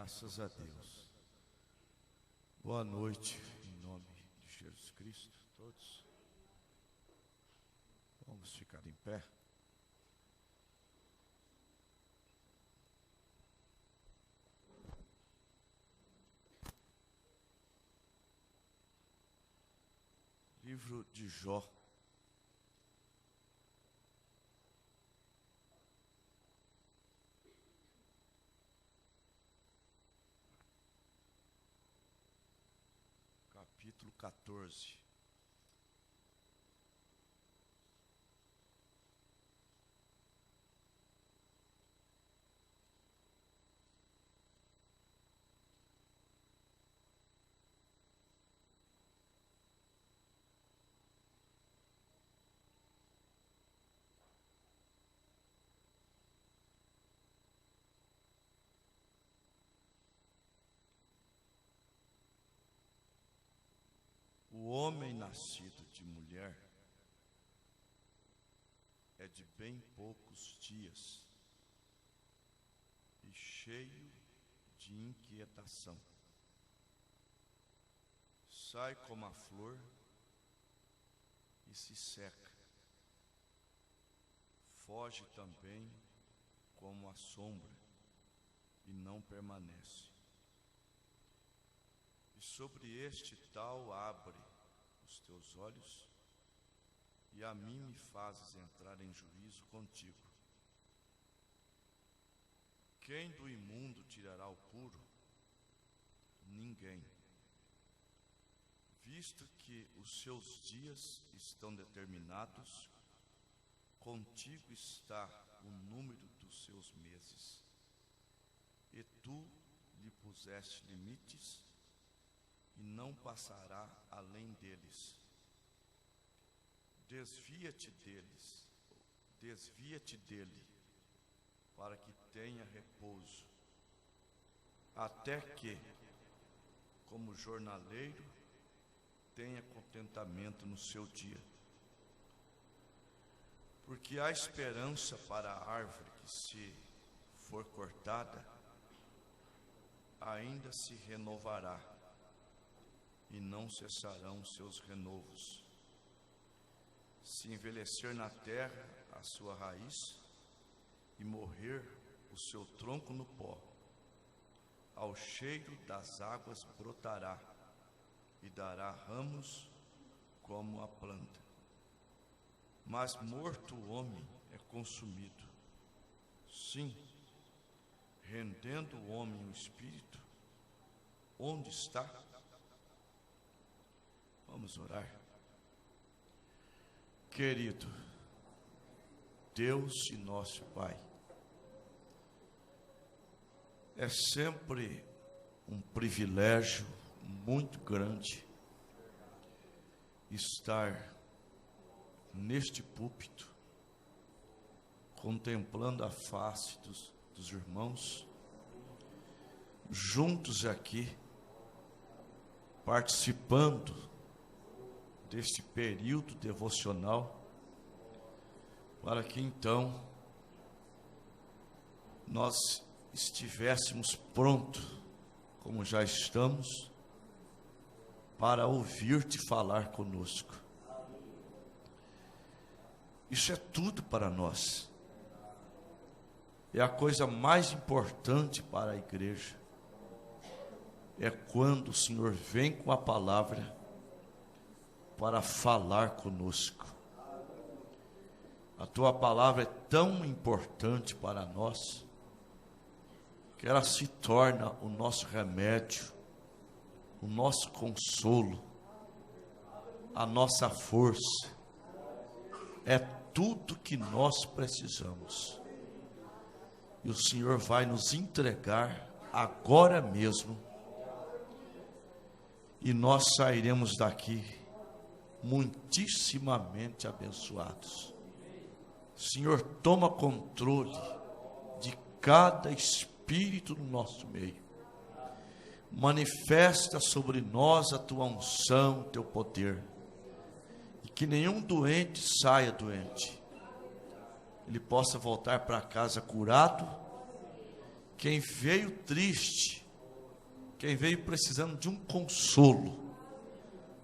Graças a Deus. Boa noite, em nome de Jesus Cristo, todos. Vamos ficar em pé. Livro de Jó. Capítulo 14. O homem nascido de mulher é de bem poucos dias e cheio de inquietação. Sai como a flor e se seca. Foge também como a sombra e não permanece. E sobre este tal abre os teus olhos, e a mim me fazes entrar em juízo contigo. Quem do imundo tirará o puro? Ninguém. Visto que os seus dias estão determinados, contigo está o número dos seus meses, e tu lhe puseste limites, e não passará além deles. Desvia-te dele, para que tenha repouso, até que, como jornaleiro, tenha contentamento no seu dia. Porque há esperança para a árvore que, se for cortada, ainda se renovará, e não cessarão seus renovos. Se envelhecer na terra a sua raiz, e morrer o seu tronco no pó, ao cheiro das águas brotará, e dará ramos como a planta. Mas morto o homem é consumido. Sim, rendendo o homem o espírito, onde está? Vamos orar. Querido Deus e nosso Pai, é sempre um privilégio muito grande estar neste púlpito, contemplando a face dos irmãos, juntos aqui, participando deste período devocional, para que então nós estivéssemos prontos, como já estamos, para ouvir-te falar conosco. Isso é tudo para nós. É a coisa mais importante para a igreja. É quando o Senhor vem com a palavra para falar conosco. A tua palavra é tão importante para nós, que ela se torna o nosso remédio, o nosso consolo, a nossa força. É tudo que nós precisamos. E o Senhor vai nos entregar agora mesmo, e nós sairemos daqui muitíssimamente abençoados. Senhor, toma controle de cada espírito no nosso meio. Manifesta sobre nós a tua unção, o teu poder. E que nenhum doente saia doente. Ele possa voltar para casa curado. Quem veio triste, Quem veio precisando de um consolo,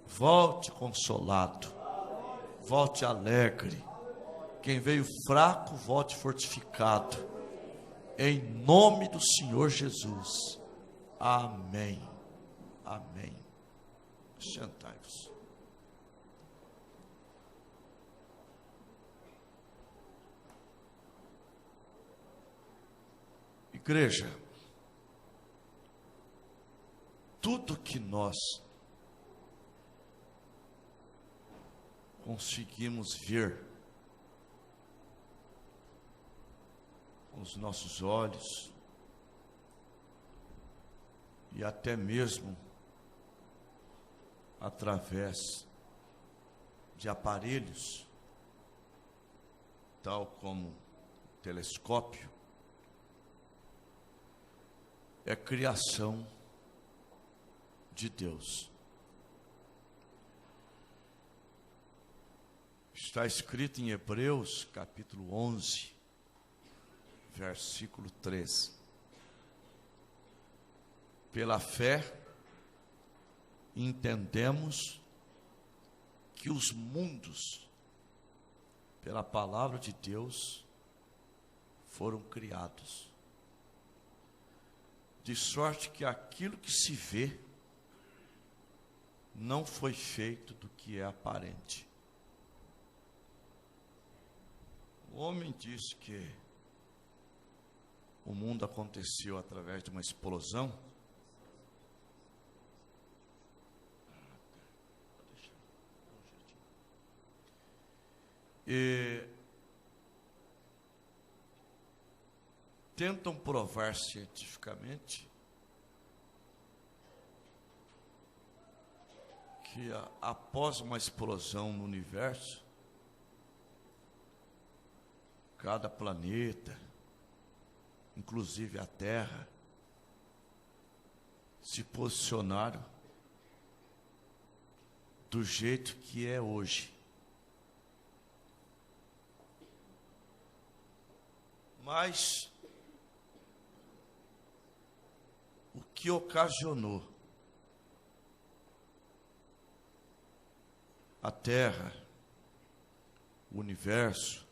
volte consolado, volte alegre. Quem veio fraco, volte fortificado. Em nome do Senhor Jesus. Amém. Amém. Sentai-vos. Igreja, tudo que nós conseguimos ver com os nossos olhos e até mesmo através de aparelhos, tal como o telescópio, é criação de Deus. Está escrito em Hebreus, capítulo 11, versículo 13. Pela fé, entendemos que os mundos, pela palavra de Deus, foram criados. De sorte que aquilo que se vê não foi feito do que é aparente. O homem diz que o mundo aconteceu através de uma explosão. E tentam provar cientificamente que após uma explosão no universo, cada planeta, inclusive a Terra, se posicionaram do jeito que é hoje. Mas o que ocasionou a Terra, o universo,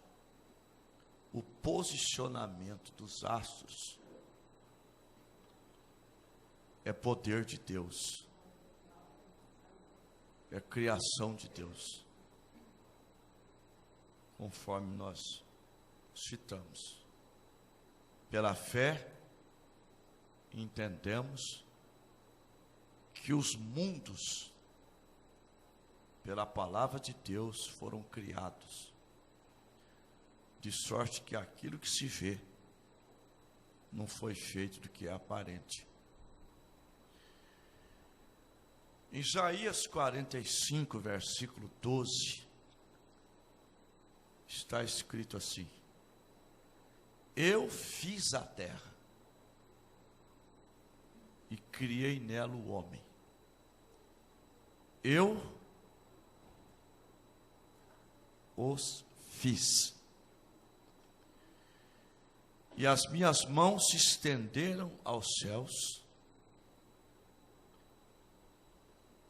o posicionamento dos astros, é poder de Deus, é criação de Deus, conforme nós citamos. Pela fé, entendemos que os mundos, pela palavra de Deus, foram criados, de sorte que aquilo que se vê não foi feito do que é aparente. Em Isaías 45, versículo 12, está escrito assim: eu fiz a terra e criei nela o homem. Eu os fiz. E as minhas mãos se estenderam aos céus,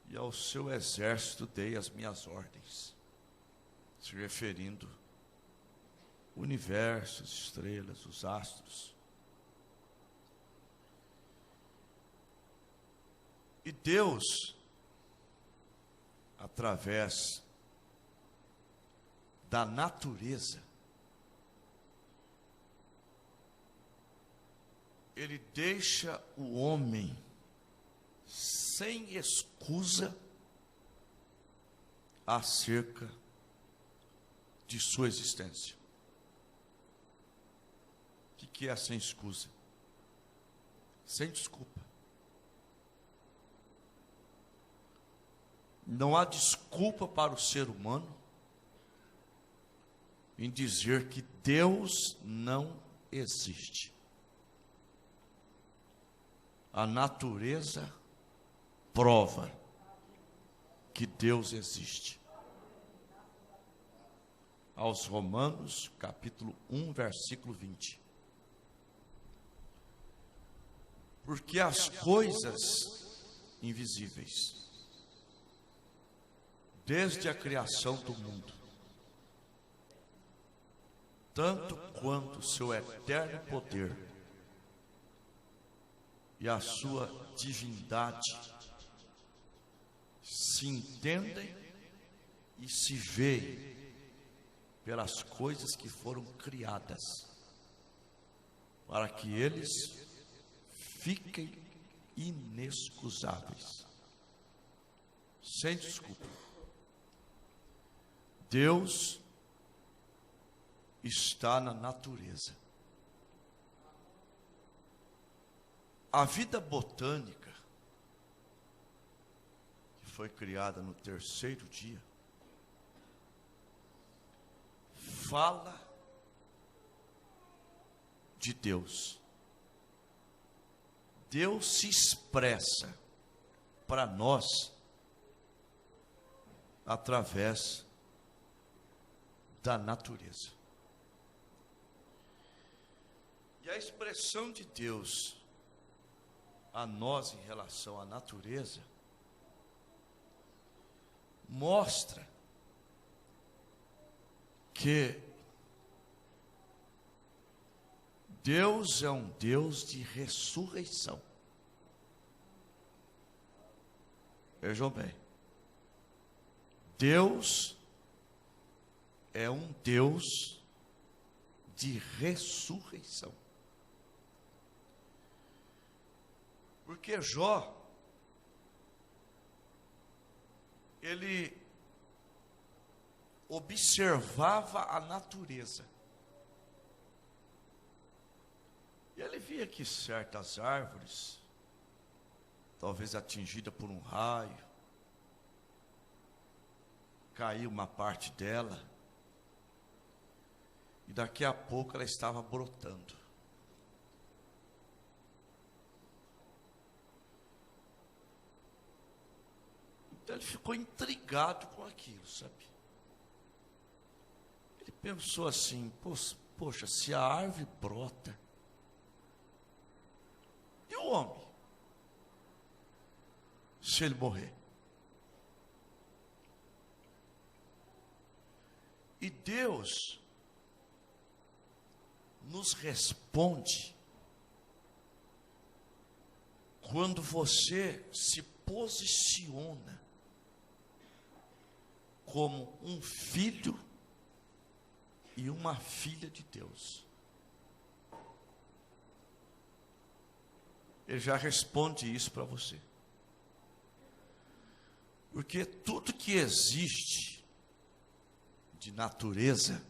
e ao seu exército dei as minhas ordens, se referindo ao universo, as estrelas, os astros. E Deus, através da natureza, Ele deixa o homem sem escusa acerca de sua existência. O que é sem escusa? Sem desculpa. Não há desculpa para o ser humano em dizer que Deus não existe. A natureza prova que Deus existe. Aos Romanos, capítulo 1, versículo 20. Porque as coisas invisíveis, desde a criação do mundo, tanto quanto o seu eterno poder e a sua divindade, se entendem e se veem pelas coisas que foram criadas, para que eles fiquem inexcusáveis, sem desculpa. Deus está na natureza. A vida botânica, que foi criada no terceiro dia, fala de Deus. Deus se expressa para nós através da natureza. E a expressão de Deus a nós em relação à natureza mostra que Deus é um Deus de ressurreição. Vejam bem, Deus é um Deus de ressurreição. Porque Jó, ele observava a natureza. E ele via que certas árvores, talvez atingida por um raio, caiu uma parte dela, e daqui a pouco ela estava brotando. Então ele ficou intrigado com aquilo, sabe? Ele pensou assim, poxa, se a árvore brota, e o homem? Se ele morrer? E Deus nos responde quando você se posiciona como um filho e uma filha de Deus. Ele já responde isso para você. Porque tudo que existe de natureza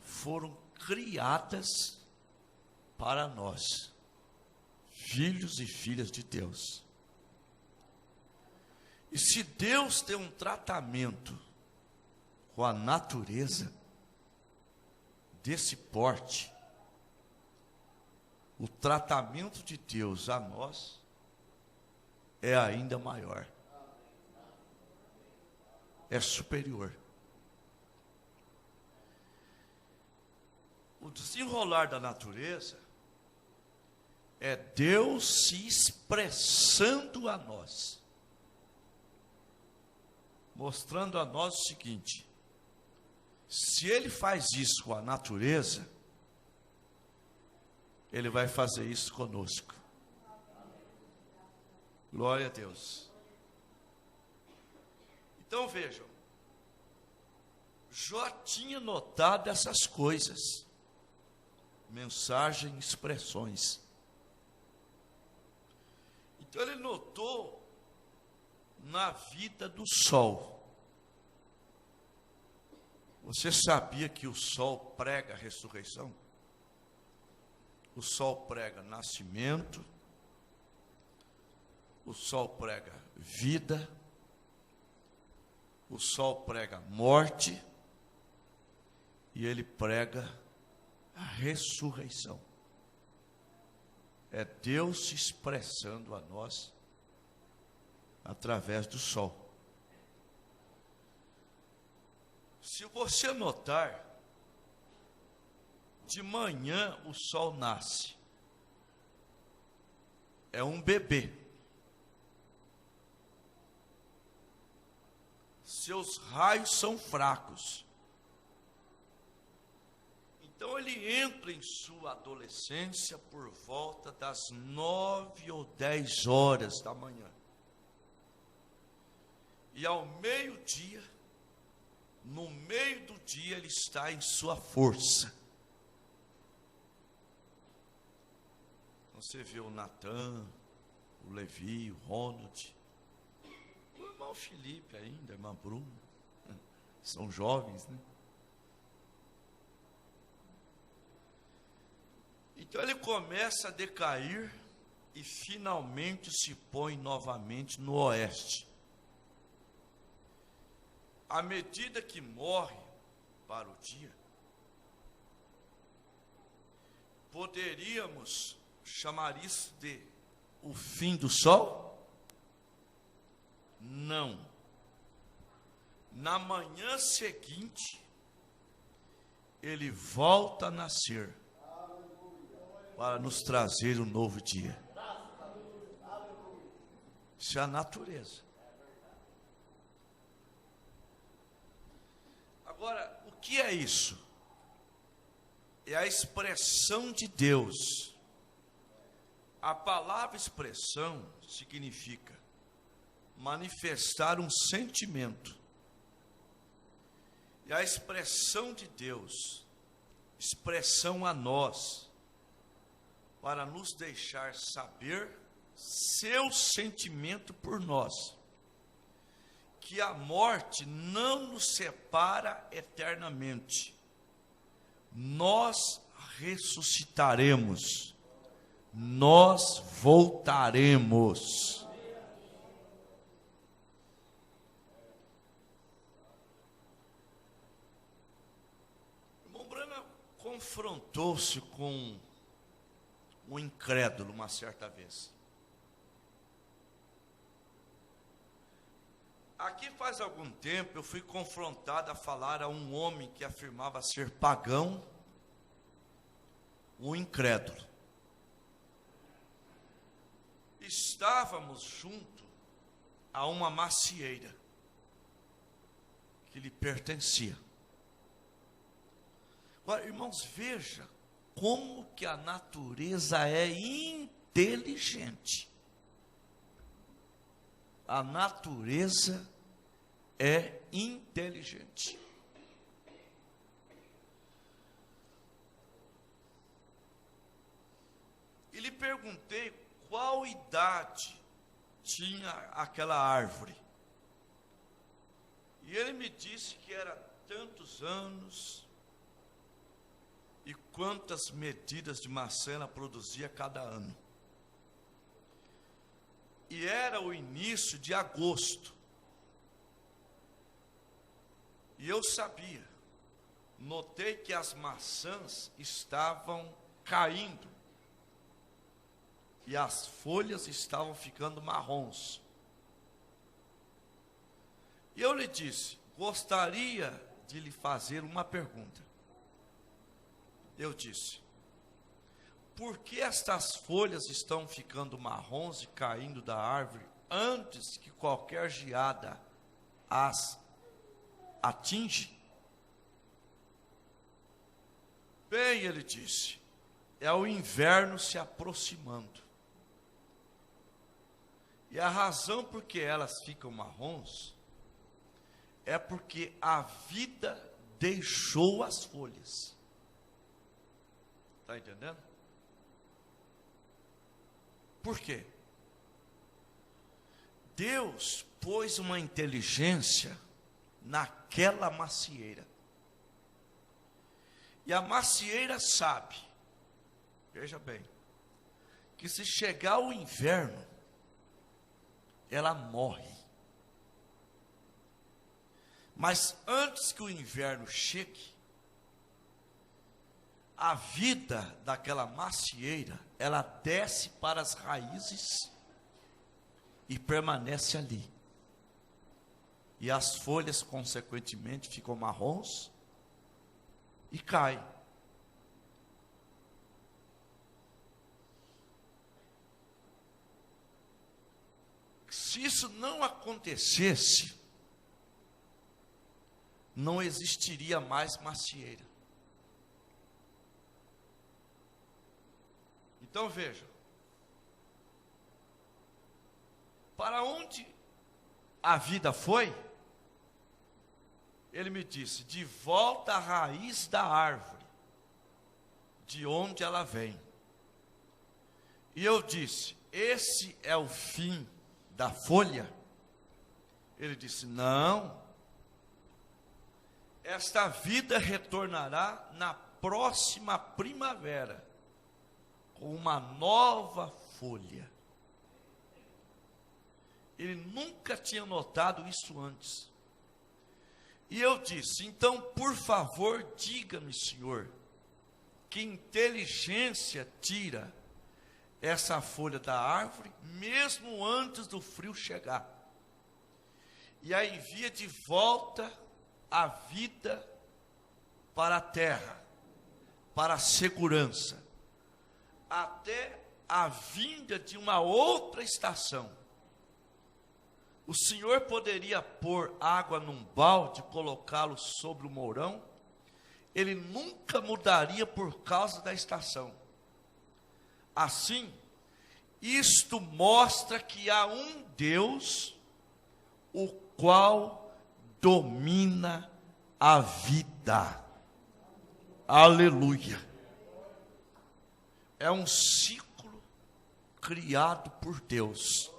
foram criadas para nós, filhos e filhas de Deus. E se Deus tem um tratamento com a natureza desse porte, o tratamento de Deus a nós é ainda maior, é superior. O desenrolar da natureza é Deus se expressando a nós, mostrando a nós o seguinte: se Ele faz isso com a natureza, Ele vai fazer isso conosco. Glória a Deus. Então vejam, Jó tinha notado essas coisas, mensagem, expressões. Então ele notou na vida do sol. Você sabia que o sol prega a ressurreição? O sol prega nascimento, o sol prega vida, o sol prega morte, e ele prega a ressurreição. É Deus se expressando a nós através do sol. Se você notar, de manhã o sol nasce, é um bebê. Seus raios são fracos. Então ele entra em sua adolescência por volta das 9 ou 10 horas da manhã. E ao meio-dia, no meio do dia, ele está em sua força. Você vê o Natan, o Levi, o Ronald, o irmão Felipe ainda, a irmã Bruna, são jovens, né? Então ele começa a decair e finalmente se põe novamente no oeste. À medida que morre para o dia, poderíamos chamar isso de o fim do sol? Não. Na manhã seguinte, ele volta a nascer para nos trazer um novo dia. Isso é a natureza. Agora, o que é isso? É a expressão de Deus. A palavra expressão significa manifestar um sentimento. E a expressão de Deus, expressão a nós, para nos deixar saber seu sentimento por nós, que a morte não nos separa eternamente. Nós ressuscitaremos, nós voltaremos. O irmão Branham confrontou-se com um incrédulo uma certa vez. Aqui faz algum tempo eu fui confrontado a falar a um homem que afirmava ser pagão, um incrédulo. Estávamos junto a uma macieira que lhe pertencia. Agora, irmãos, veja como que a natureza é inteligente. A natureza é inteligente. E lhe perguntei qual idade tinha aquela árvore. E ele me disse que era tantos anos e quantas medidas de maçã ela produzia cada ano. E era o início de agosto. E eu sabia, notei que as maçãs estavam caindo. E as folhas estavam ficando marrons. E eu lhe disse, gostaria de lhe fazer uma pergunta. Eu disse, por que estas folhas estão ficando marrons e caindo da árvore antes que qualquer geada as atinge? Bem, ele disse, é o inverno se aproximando. E a razão por que elas ficam marrons é porque a vida deixou as folhas. Está entendendo? Por quê? Deus pôs uma inteligência naquela macieira. E a macieira sabe, veja bem, que se chegar o inverno, ela morre. Mas antes que o inverno chegue, a vida daquela macieira, ela desce para as raízes e permanece ali. E as folhas, consequentemente, ficam marrons e caem. Se isso não acontecesse, não existiria mais macieira. Então veja, para onde a vida foi, ele me disse, de volta à raiz da árvore, de onde ela vem. E eu disse, esse é o fim da folha? Ele disse, não. Esta vida retornará na próxima primavera, com uma nova folha. Ele nunca tinha notado isso antes. E eu disse, então, por favor, diga-me, Senhor, que inteligência tira essa folha da árvore, mesmo antes do frio chegar, e a envia de volta a vida para a terra, para a segurança, até a vinda de uma outra estação. O Senhor poderia pôr água num balde, colocá-lo sobre o mourão, ele nunca mudaria por causa da estação. Assim, isto mostra que há um Deus, o qual domina a vida. Aleluia. É um ciclo criado por Deus.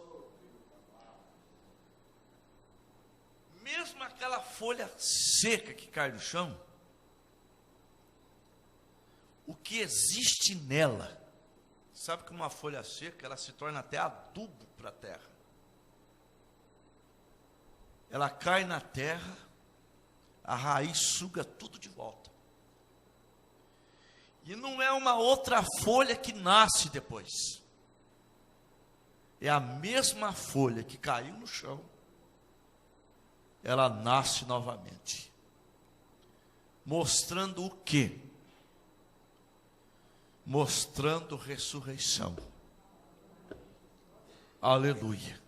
Mesmo aquela folha seca que cai no chão, o que existe nela, sabe que uma folha seca, ela se torna até adubo para a terra. Ela cai na terra, a raiz suga tudo de volta. E não é uma outra folha que nasce depois. É a mesma folha que caiu no chão, ela nasce novamente. Mostrando o quê? Mostrando ressurreição. Aleluia.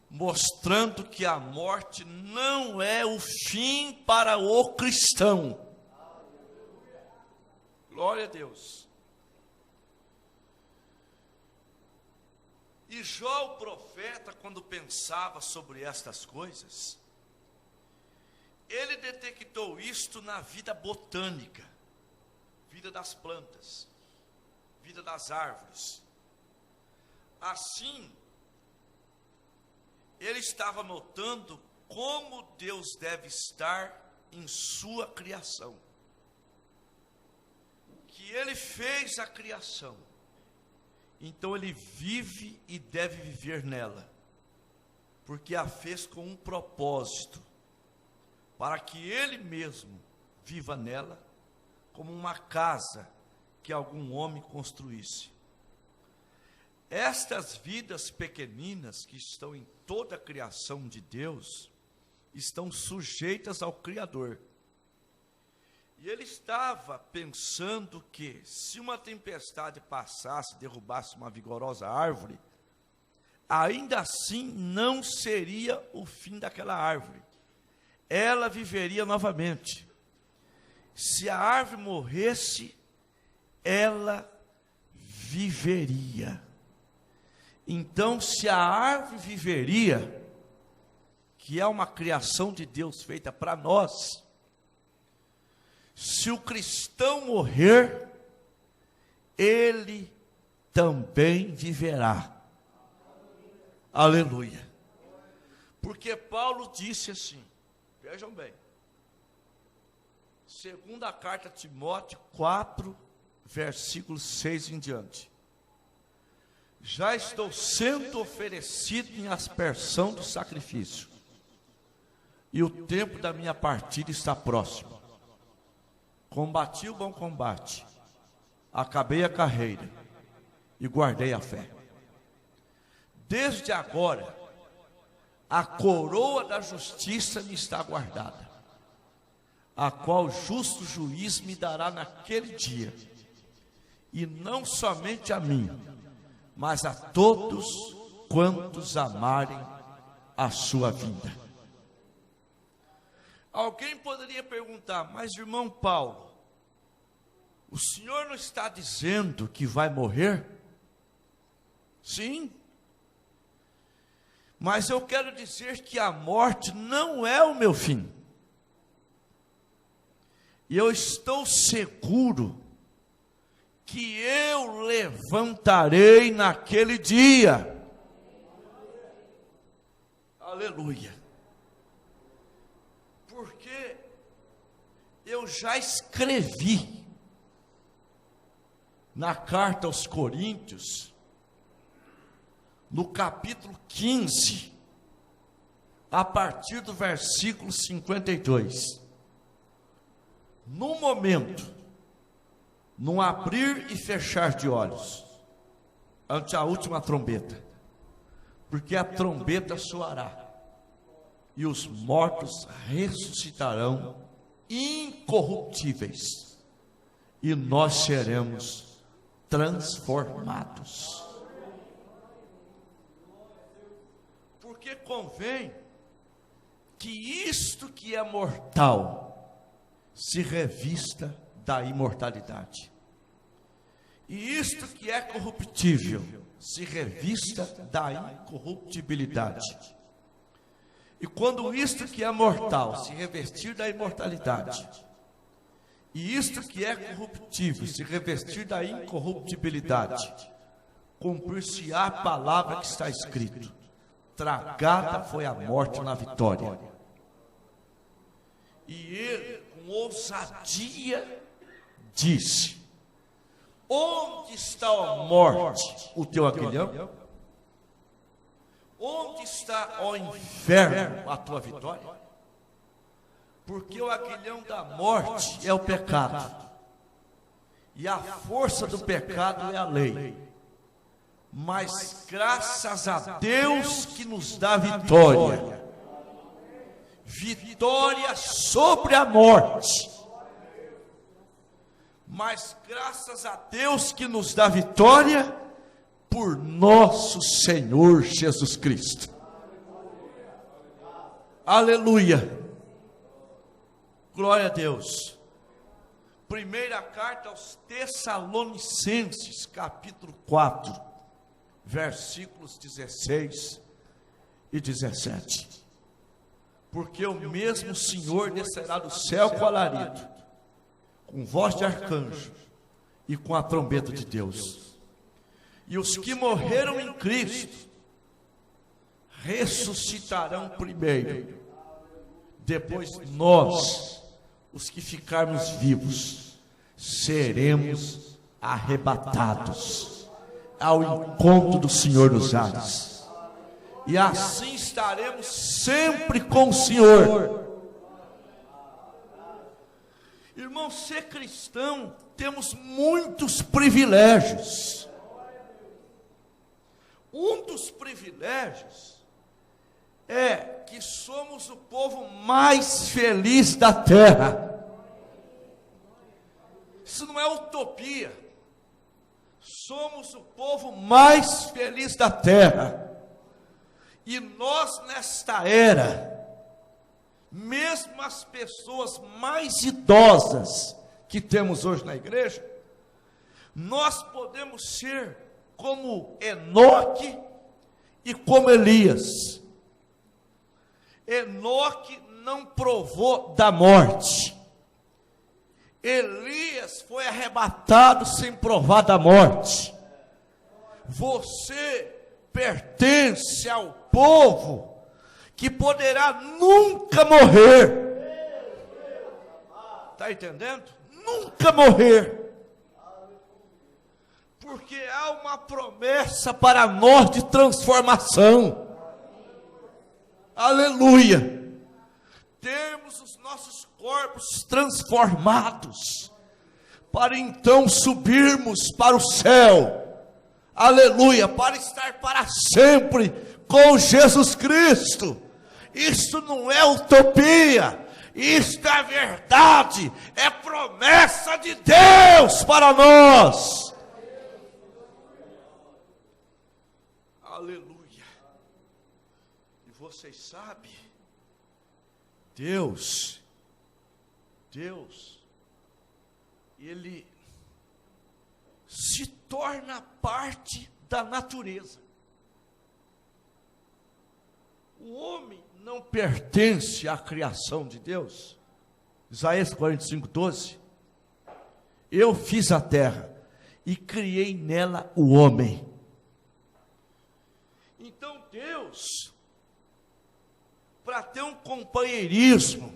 Mostrando que a morte não é o fim para o cristão. Glória a Deus. E Jó, o profeta, quando pensava sobre estas coisas, ele detectou isto na vida botânica, vida das plantas, vida das árvores. Assim, ele estava notando como Deus deve estar em sua criação. Que ele fez a criação, então ele vive e deve viver nela, porque a fez com um propósito, para que ele mesmo viva nela, como uma casa que algum homem construísse. Estas vidas pequeninas que estão em toda a criação de Deus, estão sujeitas ao Criador. E ele estava pensando que, se uma tempestade passasse e derrubasse uma vigorosa árvore, ainda assim não seria o fim daquela árvore. Ela viveria novamente. Se a árvore morresse, ela viveria. Então, se a árvore viveria, que é uma criação de Deus feita para nós, se o cristão morrer, ele também viverá. Aleluia. Porque Paulo disse assim, vejam bem, segunda carta a Timóteo 4, versículo 6 em diante. Já estou sendo oferecido em aspersão do sacrifício, e o tempo da minha partida está próximo. Combati o bom combate, acabei a carreira e guardei a fé. Desde agora, a coroa da justiça me está guardada, a qual o justo juiz me dará naquele dia, e não somente a mim, mas a todos quantos amarem a sua vinda. Alguém poderia perguntar, mas irmão Paulo, o senhor não está dizendo que vai morrer? Sim. Mas eu quero dizer que a morte não é o meu fim. E eu estou seguro que eu levantarei naquele dia. Aleluia. Porque eu já escrevi na carta aos Coríntios, no capítulo 15, a partir do versículo 52. No momento, num abrir e fechar de olhos, ante a última trombeta, porque a trombeta soará, e os mortos ressuscitarão incorruptíveis, e nós seremos transformados. Porque convém que isto que é mortal se revista da imortalidade, e isto que é corruptível se revista da incorruptibilidade. E quando isto que é mortal se revestir da imortalidade, e isto que é corruptível se revestir da incorruptibilidade, cumprir-se-á a palavra que está escrito: tragada foi a morte na vitória. E ele, com ousadia, disse: onde está a morte, o teu aguilhão? Onde está, ó inferno, a tua vitória? Porque o aguilhão da morte é o pecado, e a força do pecado é a lei. Mas graças a Deus que nos dá vitória, vitória sobre a morte. Mas graças a Deus que nos dá vitória por nosso Senhor Jesus Cristo. Aleluia. Glória a Deus. Primeira carta aos Tessalonicenses, capítulo 4, versículos 16 e 17. Porque o mesmo Senhor descerá do céu com alarido, com voz de arcanjo e com a trombeta de Deus. E os que morreram em Cristo ressuscitarão primeiro. Depois nós, os que ficarmos vivos, seremos arrebatados ao encontro do Senhor nos ares. E assim estaremos sempre com o Senhor. Irmão, ser cristão, temos muitos privilégios. Um dos privilégios é que somos o povo mais feliz da terra. Isso não é utopia. Somos o povo mais feliz da terra. E nós, nesta era, mesmo as pessoas mais idosas que temos hoje na igreja, nós podemos ser como Enoque e como Elias. Enoque não provou da morte. Elias foi arrebatado sem provar da morte. Você pertence ao povo que poderá nunca morrer. Está entendendo? Nunca morrer. Porque há uma promessa para nós de transformação. Aleluia. Termos os nossos corpos transformados, para então subirmos para o céu. Aleluia, para estar para sempre com Jesus Cristo. Isso não é utopia, isto é verdade, é promessa de Deus para nós. Aleluia. vocês sabem, Deus, Ele se torna parte da natureza. O homem não pertence à criação de Deus. Isaías 45:12. Eu fiz a terra e criei nela o homem. Então Deus, para ter um companheirismo,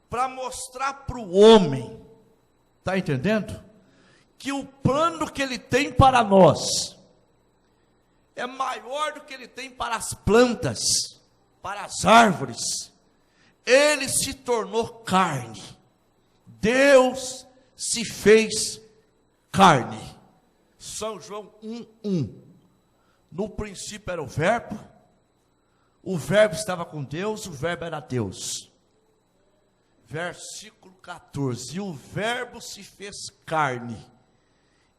para mostrar para o homem, está entendendo? Que o plano que Ele tem para nós é maior do que Ele tem para as plantas, para as árvores. Ele se tornou carne. Deus se fez carne. São João 1:1. No princípio era o verbo estava com Deus, o verbo era Deus. Versículo 14, e o verbo se fez carne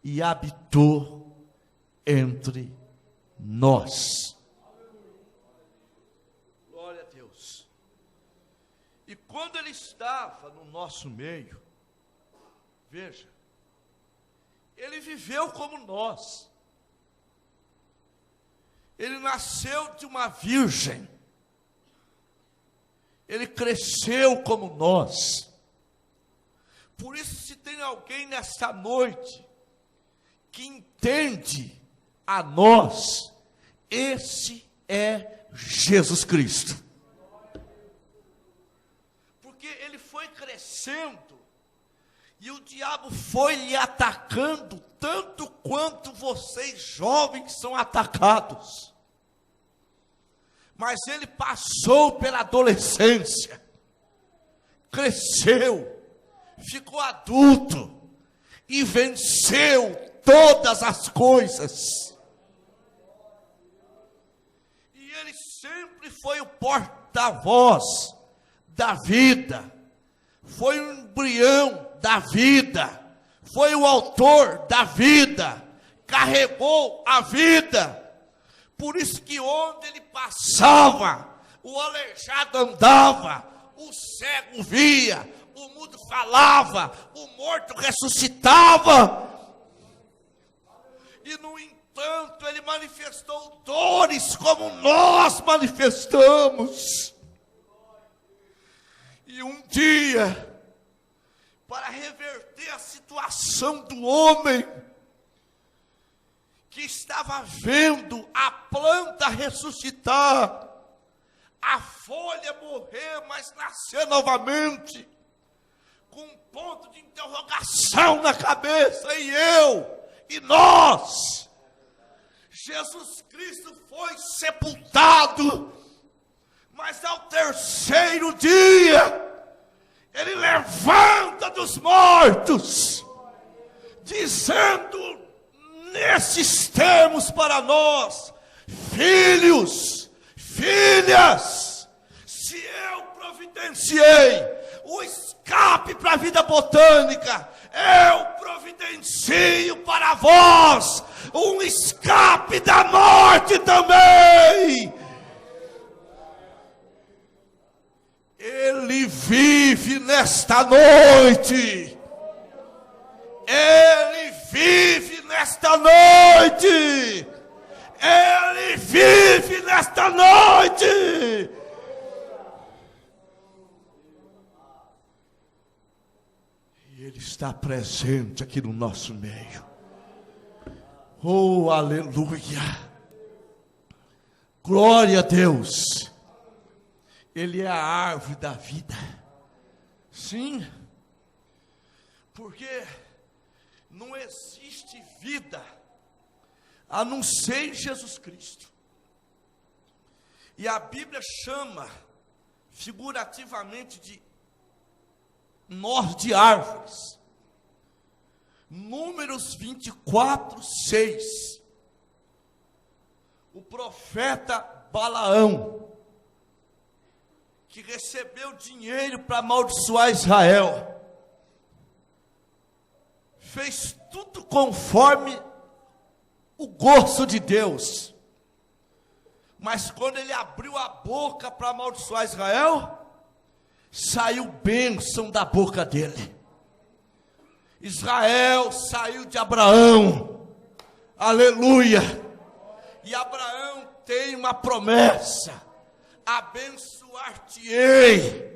e habitou entre nós. Glória a Deus. E quando ele estava no nosso meio, veja, ele viveu como nós. Ele nasceu de uma virgem. Ele cresceu como nós. Por isso, se tem alguém nesta noite que entende a nós, esse é Jesus Cristo. Porque ele foi crescendo e o diabo foi lhe atacando tanto quanto vocês jovens são atacados. Mas ele passou pela adolescência, cresceu, ficou adulto e venceu todas as coisas. E ele sempre foi o porta-voz da vida, foi o embrião da vida, foi o autor da vida, carregou a vida. Por isso que onde ele passava, o aleijado andava, o cego via, o mudo falava, o morto ressuscitava. E no entanto ele manifestou dores como nós manifestamos. E um dia, para reverter a situação do homem, que estava vendo a planta ressuscitar, a folha morrer, mas nascer novamente, com um ponto de interrogação na cabeça, e nós, Jesus Cristo foi sepultado, mas ao terceiro dia, ele levanta dos mortos, dizendo nesses termos para nós: filhos, filhas, se eu providenciei o escape para a vida botânica, eu providencio para vós um escape da morte também. Ele vive nesta noite. Ele vive nesta noite. Ele vive nesta noite. E Ele está presente aqui no nosso meio. Oh, aleluia. Glória a Deus. Ele é a árvore da vida. Sim. Porque não existe vida a não ser em Jesus Cristo. E a Bíblia chama figurativamente de nós de árvores. Números 24:6. O profeta Balaão, que recebeu dinheiro para amaldiçoar Israel, fez tudo conforme o gosto de Deus. Mas quando ele abriu a boca para amaldiçoar Israel, saiu bênção da boca dele. Israel saiu de Abraão, aleluia, e Abraão tem uma promessa: abençoar-te-ei.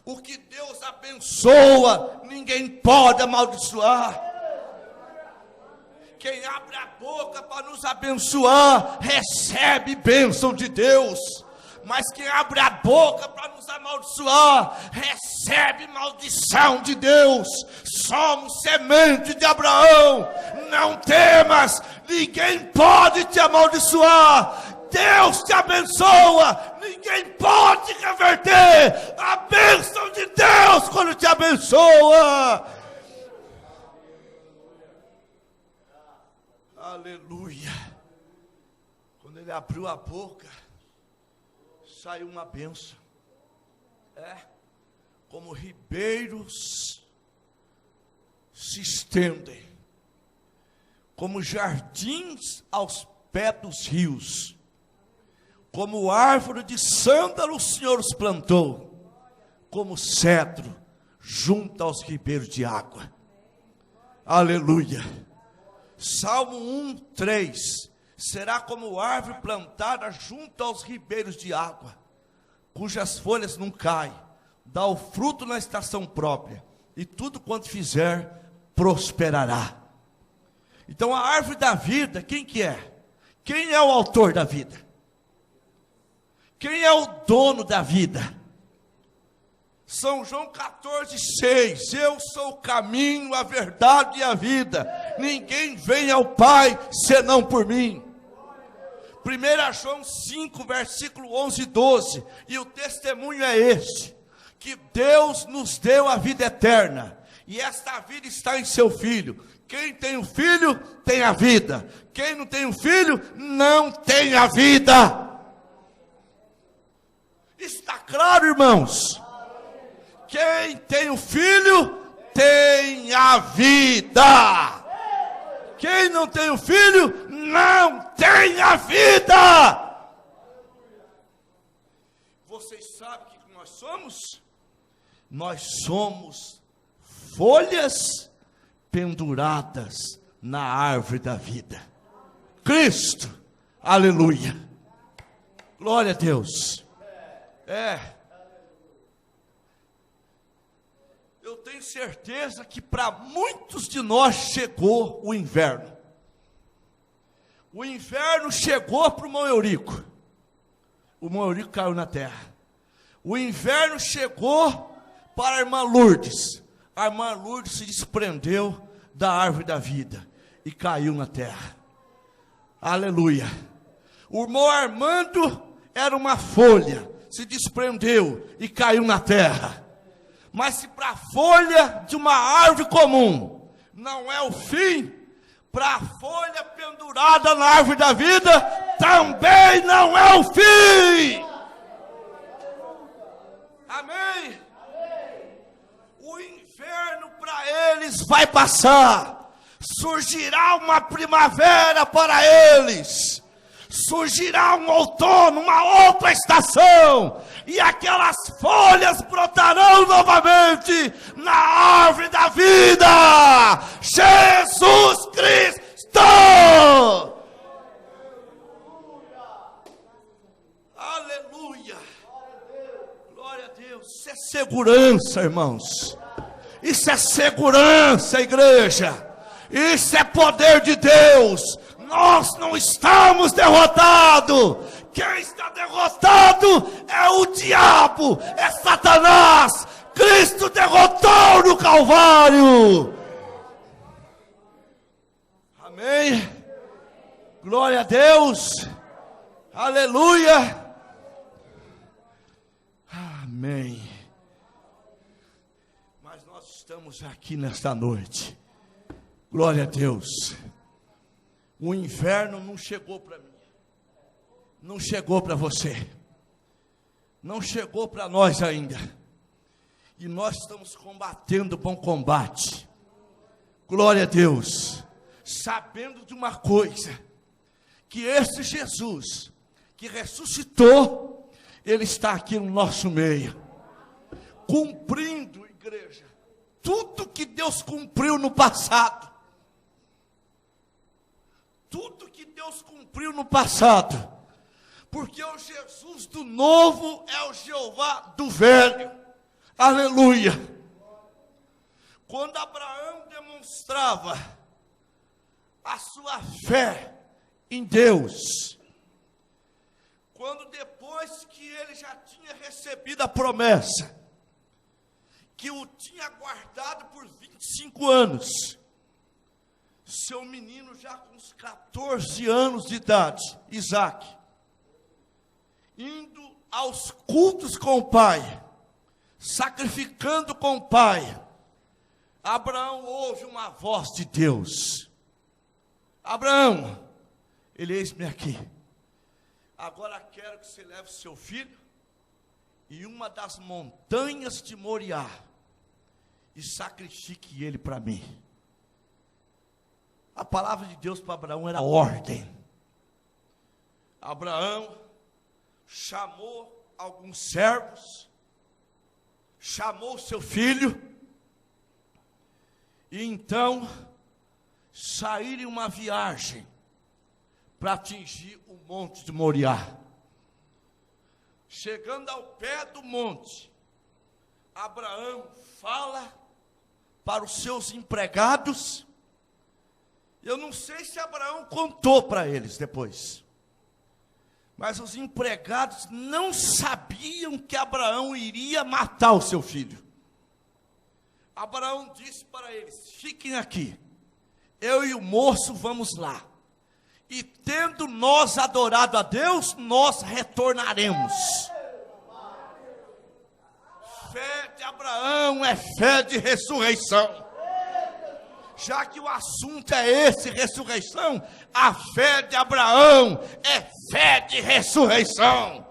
O que Deus abençoa, ninguém pode amaldiçoar. Quem abre a boca para nos abençoar, recebe bênção de Deus. Mas quem abre a boca para nos amaldiçoar, recebe maldição de Deus. Somos semente de Abraão. Não temas, ninguém pode te amaldiçoar. Deus te abençoa, ninguém pode reverter a bênção de Deus quando te abençoa. Aleluia. Quando ele abriu a boca, saiu uma bênção. Como ribeiros se estendem, como jardins aos pés dos rios, como árvore de sândalo o Senhor os plantou, como cedro junto aos ribeiros de água. Aleluia. Salmo 1:3. Será como árvore plantada junto aos ribeiros de água, cujas folhas não caem, dá o fruto na estação própria, e tudo quanto fizer prosperará. Então a árvore da vida, quem que é? Quem é o autor da vida? Quem é o dono da vida? São João 14:6. Eu sou o caminho, a verdade e a vida. Ninguém vem ao Pai senão por mim. 1 João 5, versículo 11 e 12. E o testemunho é este: que Deus nos deu a vida eterna, e esta vida está em seu Filho. Quem tem o Filho tem a vida. Quem não tem o Filho não tem a vida. Está claro, irmãos? Quem tem o Filho tem a vida. Quem não tem o Filho não tem a vida. Vocês sabem o que nós somos? Nós somos folhas penduradas na árvore da vida. Cristo, aleluia, glória a Deus. Eu tenho certeza que para muitos de nós chegou o inverno. O inverno chegou para o Mão Eurico. O Mão Eurico caiu na terra. O inverno chegou para a irmã Lourdes. A irmã Lourdes se desprendeu da árvore da vida e caiu na terra. Aleluia. O irmão Armando era uma folha, se desprendeu e caiu na terra. Mas se para a folha de uma árvore comum não é o fim, para a folha pendurada na árvore da vida também não é o fim. Amém? O inverno para eles vai passar, surgirá uma primavera para eles, surgirá um outono, uma outra estação, e aquelas folhas brotarão novamente na árvore da vida. Jesus Cristo! Aleluia! Glória a Deus! Isso é segurança, irmãos. Isso é segurança, igreja. Isso é poder de Deus. Nós não estamos derrotados. Quem está derrotado é o diabo, é Satanás. Cristo derrotou no Calvário. Amém. Glória a Deus. Aleluia. Amém. Mas nós estamos aqui nesta noite. Glória a Deus. O inverno não chegou para mim, não chegou para você, não chegou para nós ainda, e nós estamos combatendo o bom combate. Glória a Deus, sabendo de uma coisa, que esse Jesus, que ressuscitou, Ele está aqui no nosso meio, cumprindo, igreja, tudo que Deus cumpriu no passado. Tudo que Deus cumpriu no passado. Porque o Jesus do novo é o Jeová do velho. Aleluia. Quando Abraão demonstrava a sua fé em Deus, quando depois que ele já tinha recebido a promessa, que o tinha guardado por 25 anos, seu menino já com uns 14 anos de idade, Isaac, indo aos cultos com o pai, sacrificando com o pai, Abraão ouve uma voz de Deus: Abraão, ele, eis-me aqui, agora quero que você leve seu filho e uma das montanhas de Moriá e sacrifique ele para mim. A palavra de Deus para Abraão era ordem. Abraão chamou alguns servos, chamou seu filho, e então saíram em uma viagem para atingir o monte de Moriá. Chegando ao pé do monte, Abraão fala para os seus empregados. Eu não sei se Abraão contou para eles depois, mas os empregados não sabiam que Abraão iria matar o seu filho. Abraão disse para eles: fiquem aqui, eu e o moço vamos lá, e tendo nós adorado a Deus, nós retornaremos. Fé de Abraão é fé de ressurreição. Já que o assunto é esse, ressurreição, a fé de Abraão é fé de ressurreição.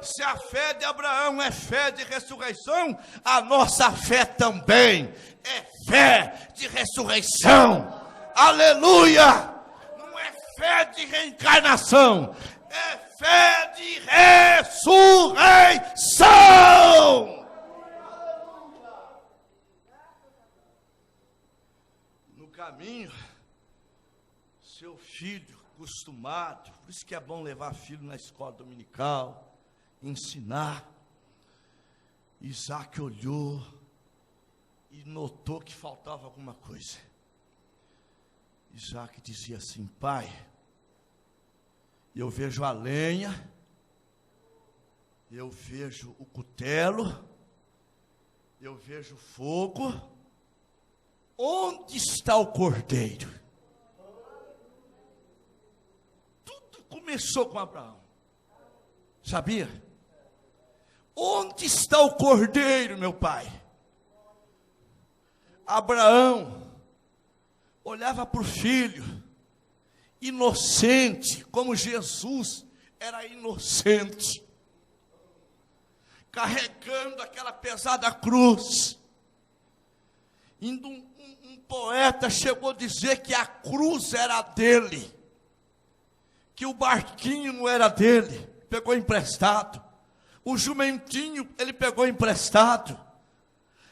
Se a fé de Abraão é fé de ressurreição, a nossa fé também é fé de ressurreição. Aleluia! Não é fé de reencarnação, é fé de ressurreição. Caminho, seu filho acostumado, por isso que é bom levar filho na escola dominical, ensinar. Isaac olhou e notou que faltava alguma coisa. Isaac dizia assim: pai, eu vejo a lenha, eu vejo o cutelo, eu vejo o fogo. Onde está o cordeiro? Tudo começou com Abraão. Sabia? Onde está o cordeiro, meu pai? Abraão olhava para o filho, inocente, como Jesus era inocente, carregando aquela pesada cruz. Indo um poeta chegou a dizer que a cruz era dele, que o barquinho não era dele, pegou emprestado, o jumentinho ele pegou emprestado,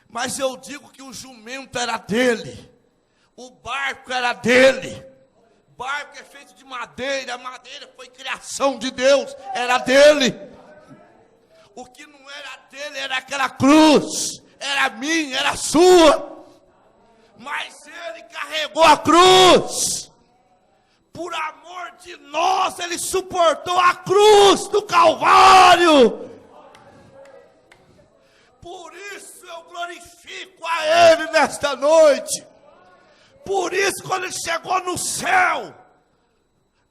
mas eu digo que o jumento era dele, o barco era dele. O barco é feito de madeira, a madeira foi criação de Deus, era dele. O que não era dele era aquela cruz, era minha, era sua. Mas ele carregou a cruz, por amor de nós, ele suportou a cruz do Calvário. Por isso eu glorifico a ele nesta noite. Por isso, quando ele chegou no céu,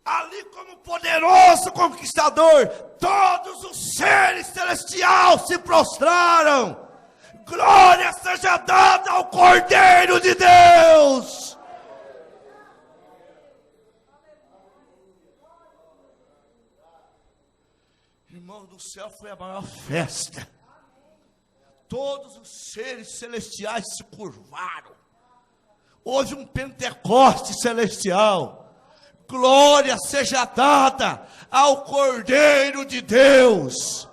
ali como poderoso conquistador, todos os seres celestiais se prostraram. Glória seja dada ao Cordeiro de Deus. Irmão do céu, foi a maior festa. Todos os seres celestiais se curvaram. Houve um Pentecoste celestial. glória seja dada ao Cordeiro de Deus.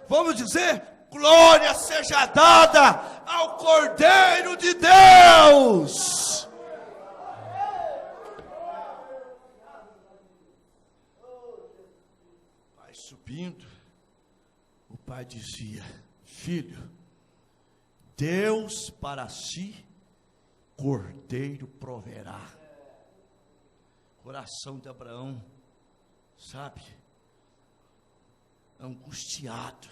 Vamos dizer, glória seja dada ao Cordeiro de Deus. Vai subindo, o pai dizia: filho, Deus para si, Cordeiro proverá. Coração de Abraão, sabe, angustiado,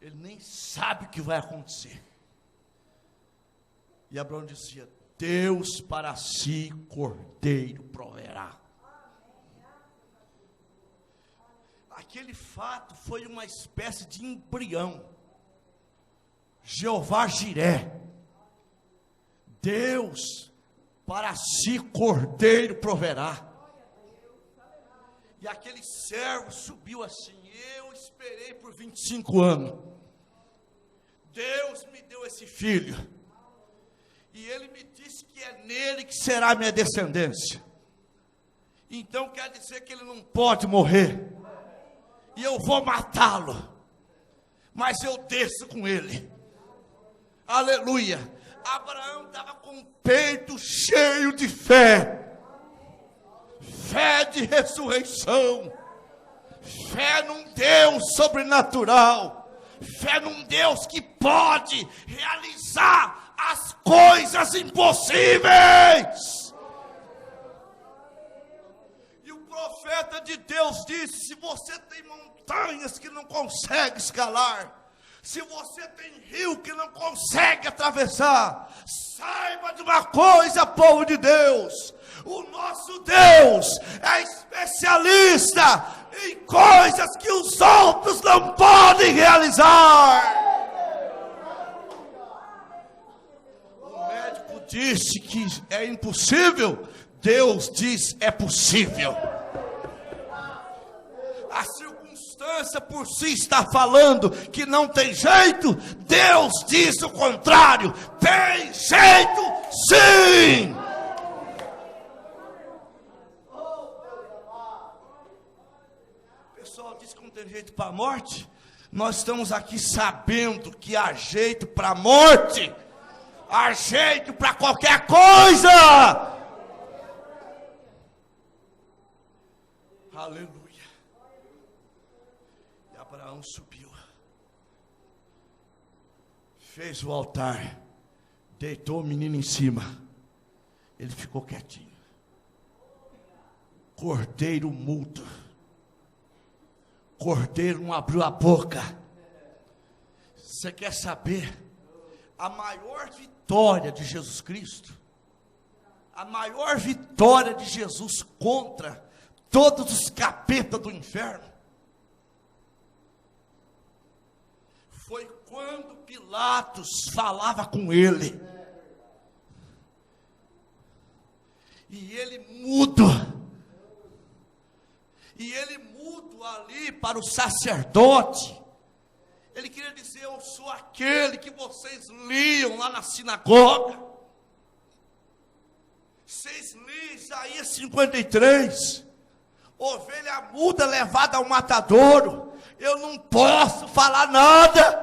ele nem sabe o que vai acontecer. E Abraão dizia: Deus para si, Cordeiro proverá. Aquele fato foi uma espécie de embrião. Jeová Jiré, Deus para si Cordeiro proverá. E aquele servo subiu assim: eu esperei por 25 anos, Deus me deu esse filho, e ele me disse que é nele que será a minha descendência. Então quer dizer que ele não pode morrer, e eu vou matá-lo, mas eu desço com ele. Aleluia. Abraão estava com o peito cheio de fé, fé de ressurreição, fé num Deus sobrenatural, fé num Deus que pode realizar as coisas impossíveis. E o profeta de Deus disse: se você tem montanhas que não consegue escalar, se você tem rio que não consegue atravessar, saiba de uma coisa, povo de Deus: o nosso Deus é especialista em coisas que os outros não podem realizar. O médico disse que é impossível, Deus diz é possível. A circunstância por si está falando que não tem jeito, Deus diz o contrário: tem jeito sim. O pessoal diz que não tem jeito para a morte. Nós estamos aqui sabendo que há jeito para a morte, há jeito para qualquer coisa. Aleluia. Abraão subiu, fez o altar, deitou o menino em cima, ele ficou quietinho. Cordeiro mudo, cordeiro não abriu a boca. Você quer saber a maior vitória de Jesus Cristo? A maior vitória de Jesus contra todos os capetas do inferno foi quando Pilatos falava com ele, e ele mudo ali para o sacerdote, ele queria dizer: eu sou aquele que vocês liam lá na sinagoga, vocês liam Isaías 53, ovelha muda levada ao matadouro. Eu não posso falar nada,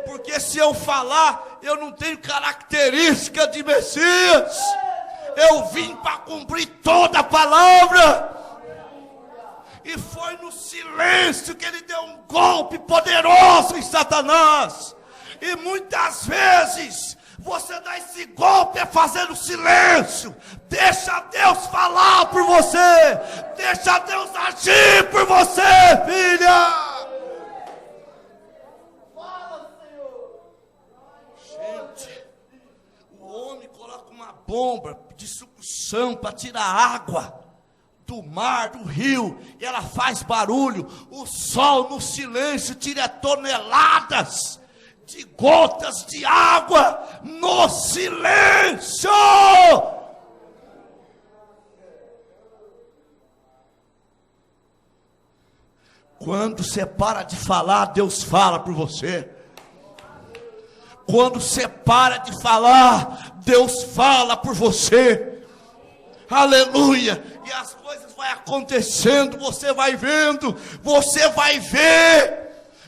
porque se eu falar, eu não tenho característica de Messias. Eu vim para cumprir toda a palavra. E foi no silêncio que ele deu um golpe poderoso em Satanás. E muitas vezes você dá esse golpe fazendo silêncio. Deixa Deus falar por você, deixa Deus agir por você, filha. Fala, Senhor. Gente, o homem coloca uma bomba de sucção para tirar água do mar, do rio, e ela faz barulho. O sol no silêncio tira toneladas de gotas de água no silêncio. Quando você para de falar, Deus fala por você. Quando você para de falar, Deus fala por você. Aleluia. E as coisas vão acontecendo, você vai vendo, você vai ver.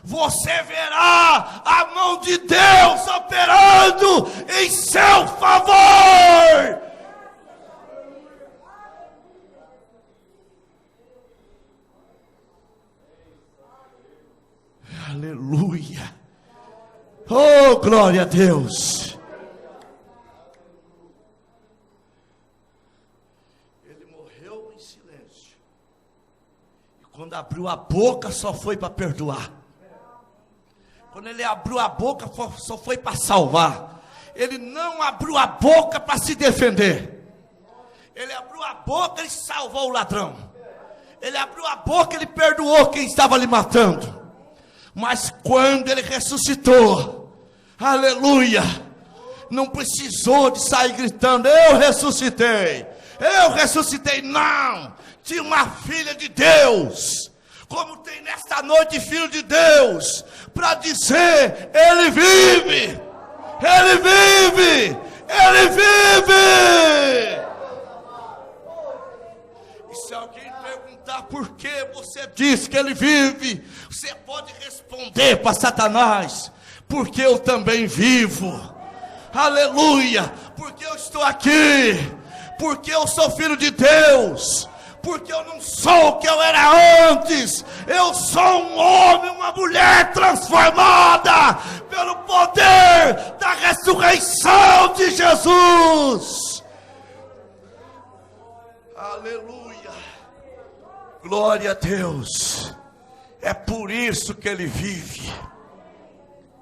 Você verá a mão de Deus operando em seu favor. Aleluia. Oh, glória a Deus. Ele morreu em silêncio. E quando abriu a boca, só foi para perdoar. Quando ele abriu a boca, só foi para salvar. Ele não abriu a boca para se defender. Ele abriu a boca e salvou o ladrão. Ele abriu a boca e ele perdoou quem estava lhe matando. Mas quando ele ressuscitou, aleluia, não precisou de sair gritando: eu ressuscitei, não. Tinha uma filha de Deus, como tem nesta noite filho de Deus, para dizer: ele vive, ele vive, ele vive. E se alguém perguntar por que você diz que ele vive, você pode responder para Satanás: porque eu também vivo. Aleluia. Porque eu estou aqui, porque eu sou filho de Deus, porque eu não sou o que eu era antes. Eu sou um homem, uma mulher transformada pelo poder da ressurreição de Jesus. Aleluia. Glória a Deus. É por isso que ele vive.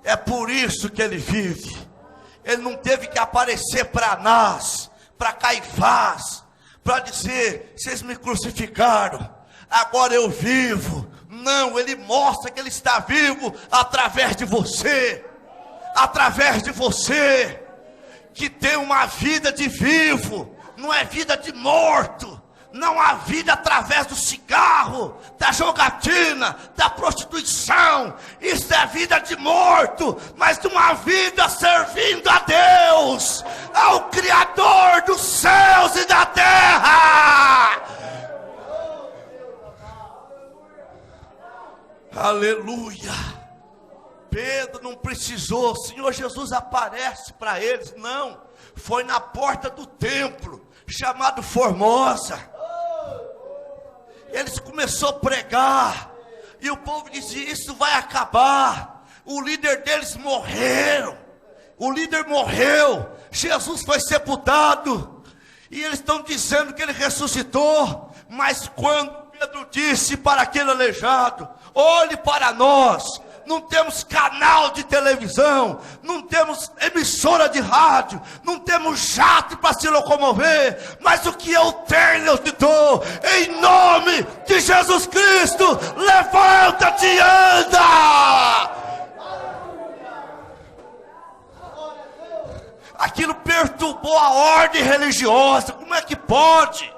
É por isso que ele vive. Ele não teve que aparecer para Anás, para Caifás, para dizer: vocês me crucificaram, agora eu vivo. Não, ele mostra que ele está vivo através de você. Através de você, que tem uma vida de vivo, não é vida de morto. Não há vida através do cigarro, da jogatina, da prostituição. Isso é vida de morto, mas de uma vida servindo a Deus, ao Criador dos céus e da terra. Aleluia. Pedro não precisou, o Senhor Jesus aparece para eles, não. Foi na porta do templo, chamado Formosa. Eles começaram a pregar, e o povo dizia: isso vai acabar. O líder deles morreram. O líder morreu. Jesus foi sepultado. E eles estão dizendo que ele ressuscitou. Mas quando Pedro disse para aquele aleijado: olhe para nós. Não temos canal de televisão, não temos emissora de rádio, não temos jato para se locomover, mas o que eu tenho eu te dou. Em nome de Jesus Cristo, levanta-te e anda. Aquilo perturbou a ordem religiosa. Como é que pode?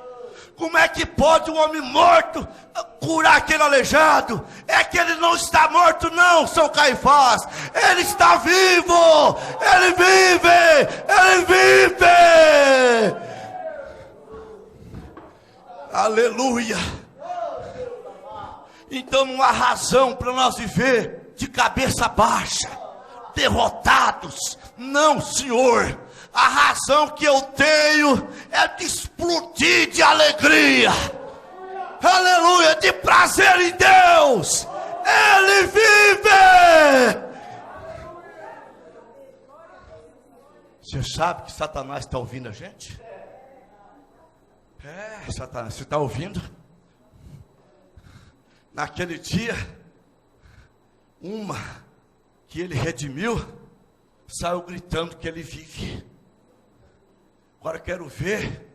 Como é que pode um homem morto curar aquele aleijado? É que ele não está morto não, seu Caifás. Ele está vivo. Ele vive. Ele vive. Aleluia. Então não há razão para nós viver de cabeça baixa, derrotados. Não, Senhor. A razão que eu tenho é de explodir de alegria. Aleluia, de prazer em Deus. Ele vive. Você sabe que Satanás está ouvindo a gente? É, Satanás, você está ouvindo? Naquele dia, uma que ele redimiu saiu gritando que ele vive. Agora eu quero ver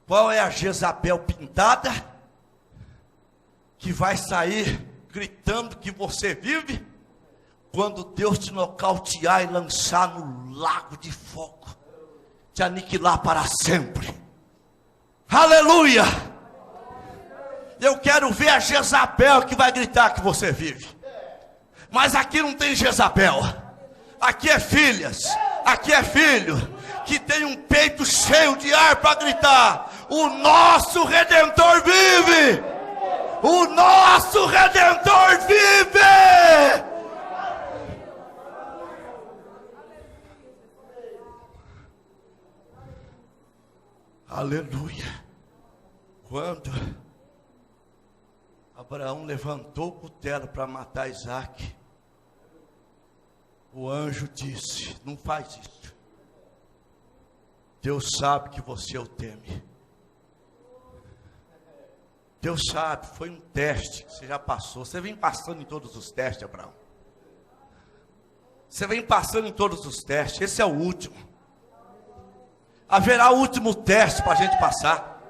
qual é a Jezabel pintada que vai sair gritando que você vive quando Deus te nocautear e lançar no lago de fogo, te aniquilar para sempre. Aleluia! Eu quero ver a Jezabel que vai gritar que você vive. Mas aqui não tem Jezabel. Aqui é filhas, aqui é filho que tem um peito cheio de ar para gritar: O nosso Redentor vive! O nosso Redentor vive! Aleluia! Quando Abraão levantou o cutelo para matar Isaque, o anjo disse: não faz isso. Deus sabe que você o teme. Deus sabe, foi um teste que você já passou. Você vem passando em todos os testes, Abraão. Você vem passando em todos os testes. Esse é o último. Haverá o último teste para a gente passar.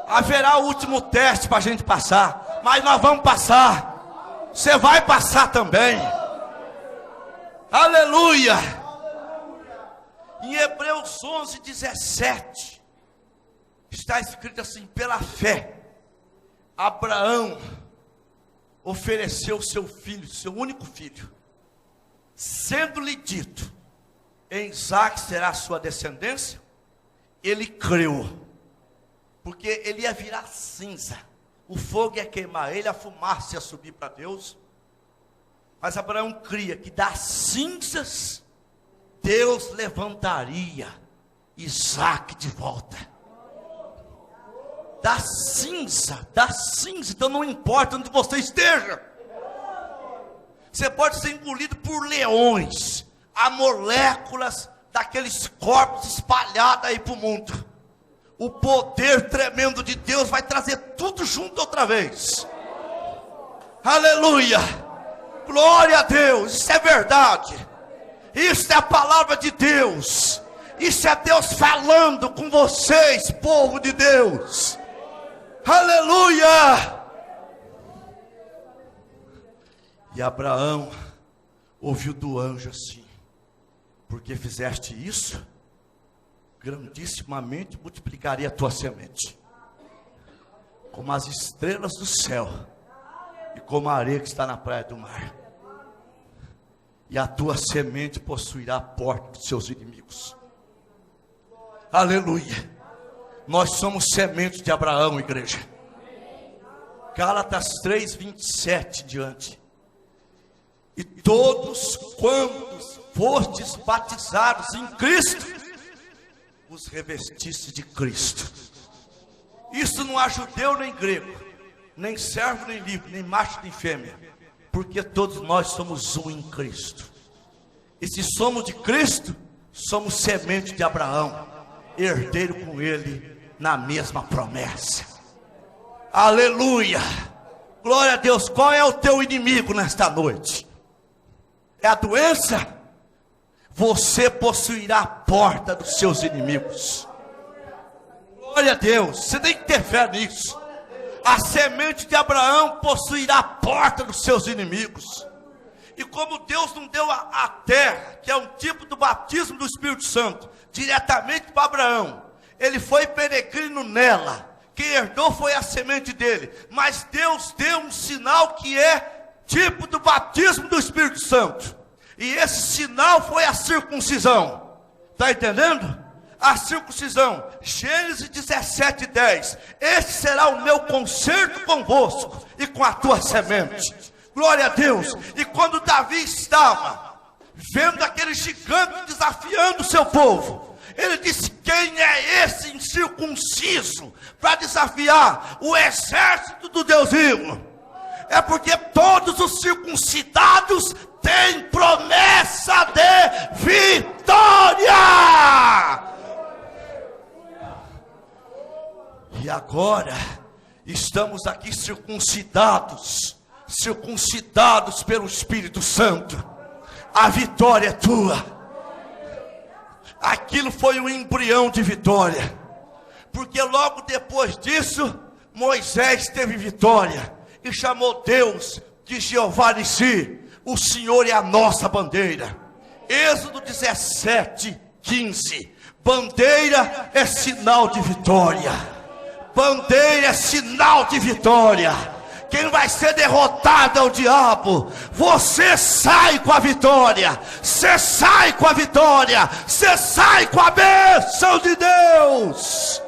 Haverá o último teste para a gente passar. Mas nós vamos passar. Você vai passar também. Aleluia. Em Hebreus 11:17 está escrito assim: pela fé Abraão ofereceu seu filho, seu único filho, sendo-lhe dito: em Isaque será a sua descendência. Ele creu, porque ele ia virar cinza, o fogo ia queimar ele, a fumaça ia subir para Deus. Mas Abraão cria que das cinzas Deus levantaria Isaque de volta. Da cinza, então não importa onde você esteja. Você pode ser engolido por leões, há moléculas daqueles corpos espalhados aí para o mundo. O poder tremendo de Deus vai trazer tudo junto outra vez. Aleluia, glória a Deus, isso é verdade. Isso é a palavra de Deus. Isso é Deus falando com vocês, povo de Deus. Aleluia! E Abraão ouviu do anjo assim: porque fizeste isso, grandissimamente multiplicaria a tua semente, como as estrelas do céu, e como a areia que está na praia do mar. E a tua semente possuirá a porta dos seus inimigos. Aleluia. Nós somos sementes de Abraão, igreja. Gálatas 3:27 diante. E todos quantos fostes batizados em Cristo, os revestiste de Cristo. Isso não há judeu nem grego, nem servo nem livre, nem macho nem fêmea, porque todos nós somos um em Cristo. E se somos de Cristo, somos semente de Abraão, herdeiro com ele na mesma promessa. Aleluia, glória a Deus. Qual é o teu inimigo nesta noite? É a doença? Você possuirá a porta dos seus inimigos. Glória a Deus, você tem que ter fé nisso. A semente de Abraão possuirá a porta dos seus inimigos. E como Deus não deu a terra, que é um tipo do batismo do Espírito Santo, diretamente para Abraão, ele foi peregrino nela. Quem herdou foi a semente dele. Mas Deus deu um sinal que é tipo do batismo do Espírito Santo. E esse sinal foi a circuncisão. Está entendendo? A circuncisão. Gênesis 17:10. Esse será o meu concerto convosco e com a tua semente. Glória a Deus. E quando Davi estava vendo aquele gigante desafiando o seu povo, ele disse: quem é esse incircunciso para desafiar o exército do Deus vivo? É porque todos os circuncidados têm promessa de vitória. E agora estamos aqui circuncidados pelo Espírito Santo. A vitória é tua. Aquilo foi um embrião de vitória, porque logo depois disso Moisés teve vitória e chamou Deus de Jeová Nissi. O Senhor é a nossa bandeira. Êxodo 17:15. Bandeira é sinal de vitória. Bandeira é sinal de vitória. Quem vai ser derrotado é o diabo. Você sai com a vitória. Você sai com a vitória. Você sai com a bênção de Deus.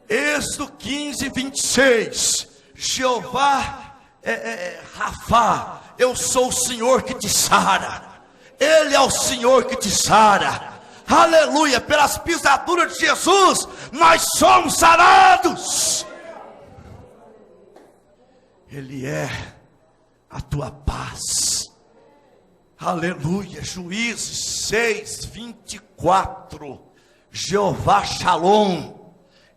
Êxodo 15, 26. Jeová Rafá, eu sou o Senhor que te sara. Ele é o Senhor que te sara. Aleluia, pelas pisaduras de Jesus nós somos sarados. Ele é a tua paz. Aleluia. Juízes 6, 24. Jeová Shalom,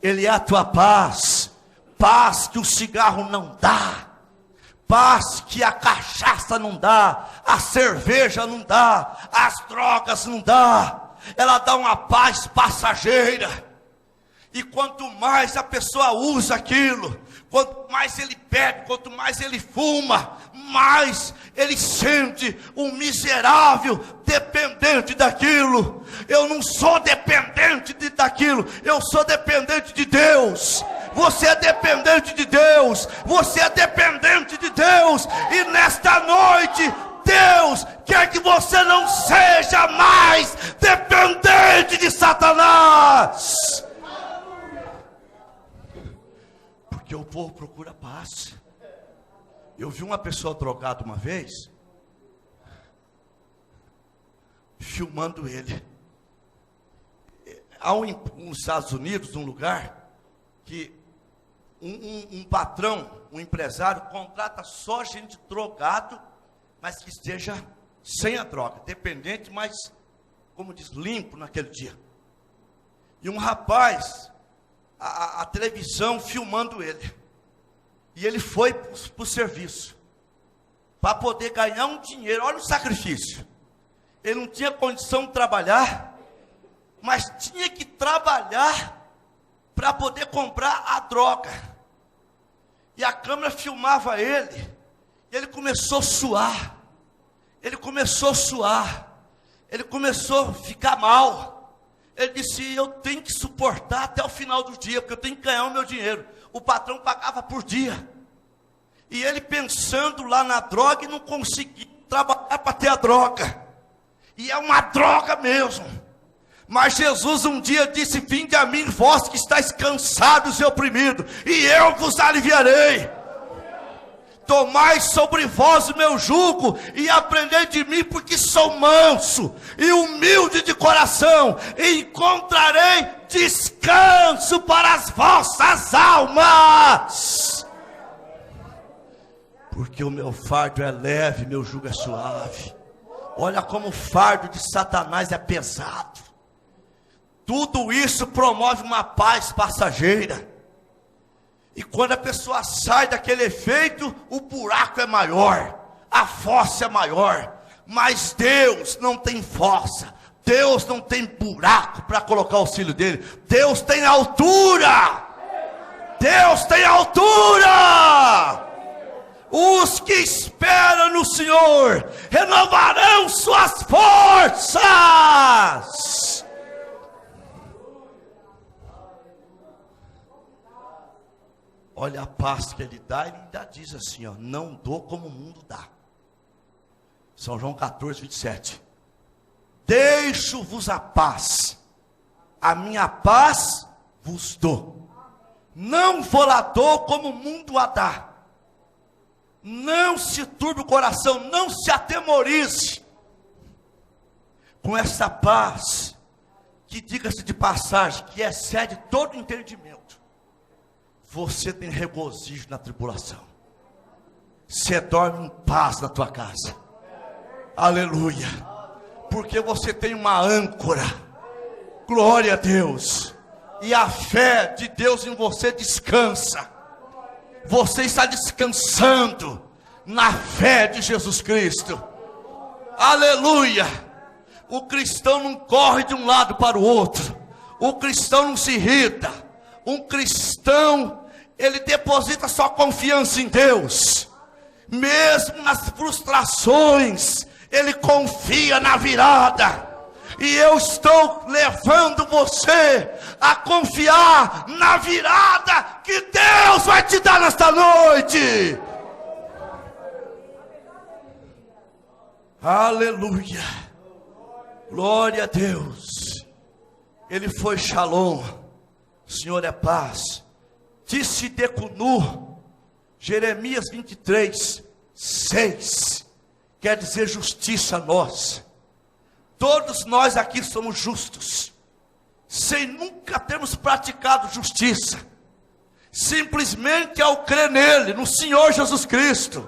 Ele é a tua paz. Paz que o cigarro não dá, paz que a cachaça não dá, a cerveja não dá, as drogas não dá. Ela dá uma paz passageira. E quanto mais a pessoa usa aquilo, quanto mais ele bebe, quanto mais ele fuma, mais ele sente um miserável dependente daquilo. Eu não sou dependente daquilo, eu sou dependente de Deus. Você é dependente de Deus, você é dependente de Deus. E nesta noite Deus quer que você não seja mais dependente de Satanás. Porque o povo procura paz. Eu vi uma pessoa drogada uma vez, filmando ele. Há nos Estados Unidos um lugar que um patrão, um empresário, contrata só gente drogado, mas que esteja sem a droga, dependente, mas, como diz, limpo naquele dia. E um rapaz, a televisão filmando ele, e ele foi para o serviço, para poder ganhar um dinheiro. Olha o sacrifício. Ele não tinha condição de trabalhar, mas tinha que trabalhar para poder comprar a droga. E a câmera filmava ele, e ele começou a suar. Ele começou a suar. Ele começou a ficar mal. Ele disse: eu tenho que suportar até o final do dia, porque eu tenho que ganhar o meu dinheiro. O patrão pagava por dia. E ele pensando lá na droga e não conseguia trabalhar para ter a droga. E é uma droga mesmo. Mas Jesus um dia disse: vinde a mim, vós que estáis cansados e oprimidos, e eu vos aliviarei. Tomai sobre vós o meu jugo, e aprendei de mim, porque sou manso e humilde de coração, e encontrarei descanso para as vossas almas. Porque o meu fardo é leve, meu jugo é suave. Olha como o fardo de Satanás é pesado. Tudo isso promove uma paz passageira. E quando a pessoa sai daquele efeito, o buraco é maior, a fossa é maior. Mas Deus não tem fossa, Deus não tem buraco para colocar o filho dele. Deus tem altura. Deus tem altura. Os que esperam no Senhor renovarão suas forças. Olha a paz que ele dá. Ele ainda diz assim, ó: não dou como o mundo dá. São João 14, 27. Deixo-vos a paz, a minha paz vos dou. Não vou lá dou como o mundo a dá. Não se turbe o coração, não se atemorize. Com essa paz, que diga-se de passagem, que excede todo entendimento, você tem regozijo na tribulação. Você dorme em paz na tua casa. Aleluia. Porque você tem uma âncora. Glória a Deus. E a fé de Deus em você descansa. Você está descansando na fé de Jesus Cristo. Aleluia. O cristão não corre de um lado para o outro. O cristão não se irrita. Um cristão, ele deposita sua confiança em Deus. Mesmo nas frustrações, ele confia na virada. E eu estou levando você a confiar na virada que Deus vai te dar nesta noite. Aleluia. Glória a Deus. Ele foi Shalom. O Senhor é paz. Disse Decunu. Jeremias 23, 6. Quer dizer justiça a nós. Todos nós aqui somos justos, sem nunca termos praticado justiça, simplesmente ao crer nele, no Senhor Jesus Cristo,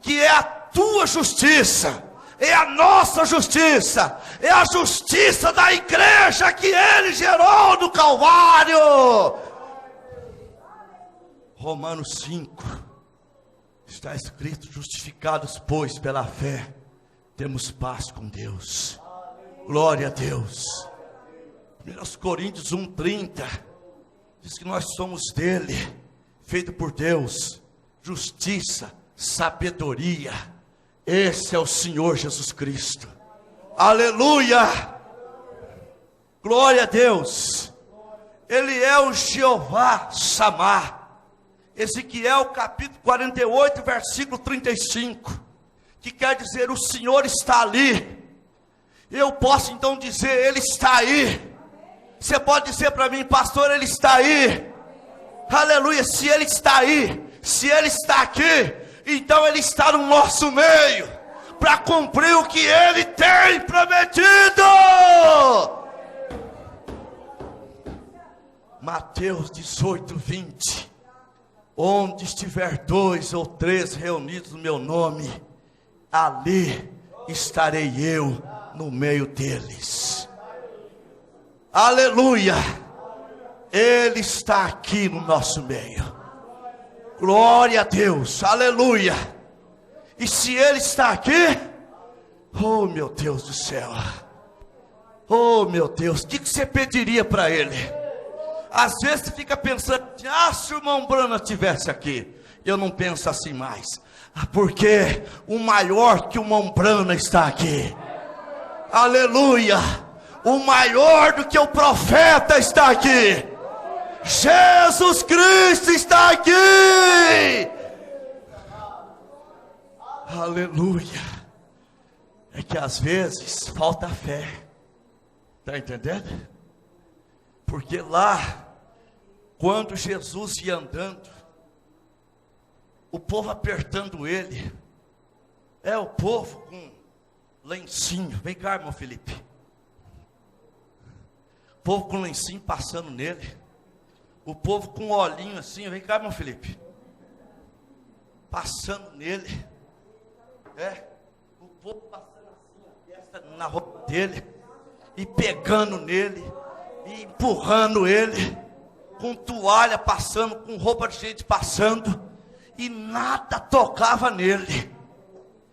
que é a tua justiça, é a nossa justiça, é a justiça da igreja que ele gerou no Calvário. Romanos 5, está escrito: justificados, pois, pela fé, temos paz com Deus. Glória a Deus. 1 Coríntios 1:30 diz que nós somos dele, feito por Deus, justiça, sabedoria. Esse é o Senhor Jesus Cristo. Aleluia. Glória a Deus. Ele é o Jeová Samá. Ezequiel capítulo 48, versículo 35, que quer dizer: o Senhor está ali. Eu posso então dizer: ele está aí. Você pode dizer para mim: pastor, ele está aí. Aleluia. Se ele está aí, se ele está aqui, então ele está no nosso meio, para cumprir o que ele tem prometido. Mateus 18, 20. Onde estiver 2 ou 3 reunidos no meu nome, ali estarei eu no meio deles. Aleluia. Ele está aqui no nosso meio. Glória a Deus. Aleluia. E se ele está aqui, oh meu Deus do céu, oh meu Deus, o que você pediria para ele? Às vezes você fica pensando: se o irmão Brana estivesse aqui. Eu não penso assim mais, porque o maior que o irmão Brana está aqui. Aleluia. O maior do que o profeta está aqui. Jesus Cristo está aqui. Aleluia. É que às vezes falta fé. Está entendendo? Porque lá, quando Jesus ia andando, o povo apertando ele, o povo com lencinho. Vem cá, irmão Felipe. O povo com lencinho passando nele. O povo com olhinho assim. Vem cá, irmão Felipe. Passando nele. O povo passando assim, a testa na roupa dele, e pegando nele, e empurrando ele, com toalha passando, com roupa de gente passando, e nada tocava nele.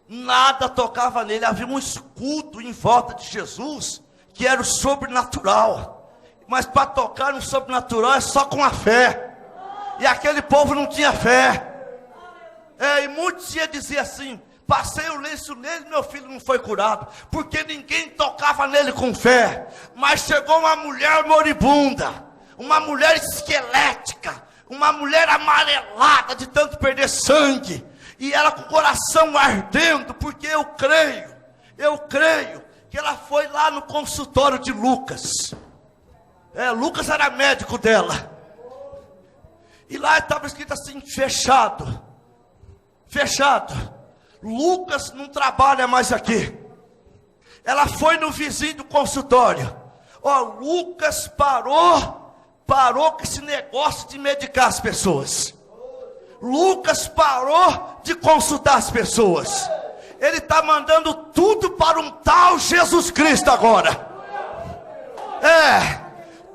Nada tocava nele. Havia um escudo em volta de Jesus, que era o sobrenatural. Mas para tocar no sobrenatural é só com a fé. E aquele povo não tinha fé. E muitos iam dizer assim: passei o lenço nele, meu filho não foi curado, porque ninguém tocava nele com fé. Mas chegou uma mulher moribunda, uma mulher esquelética, uma mulher amarelada de tanto perder sangue, e ela com o coração ardendo, porque eu creio que ela foi lá no consultório de Lucas. Lucas era médico dela, e lá estava escrito assim: fechado. Lucas não trabalha mais aqui. Ela foi no vizinho do consultório. Lucas parou com esse negócio de medicar as pessoas. Lucas parou de consultar as pessoas. Ele está mandando tudo para um tal Jesus Cristo agora.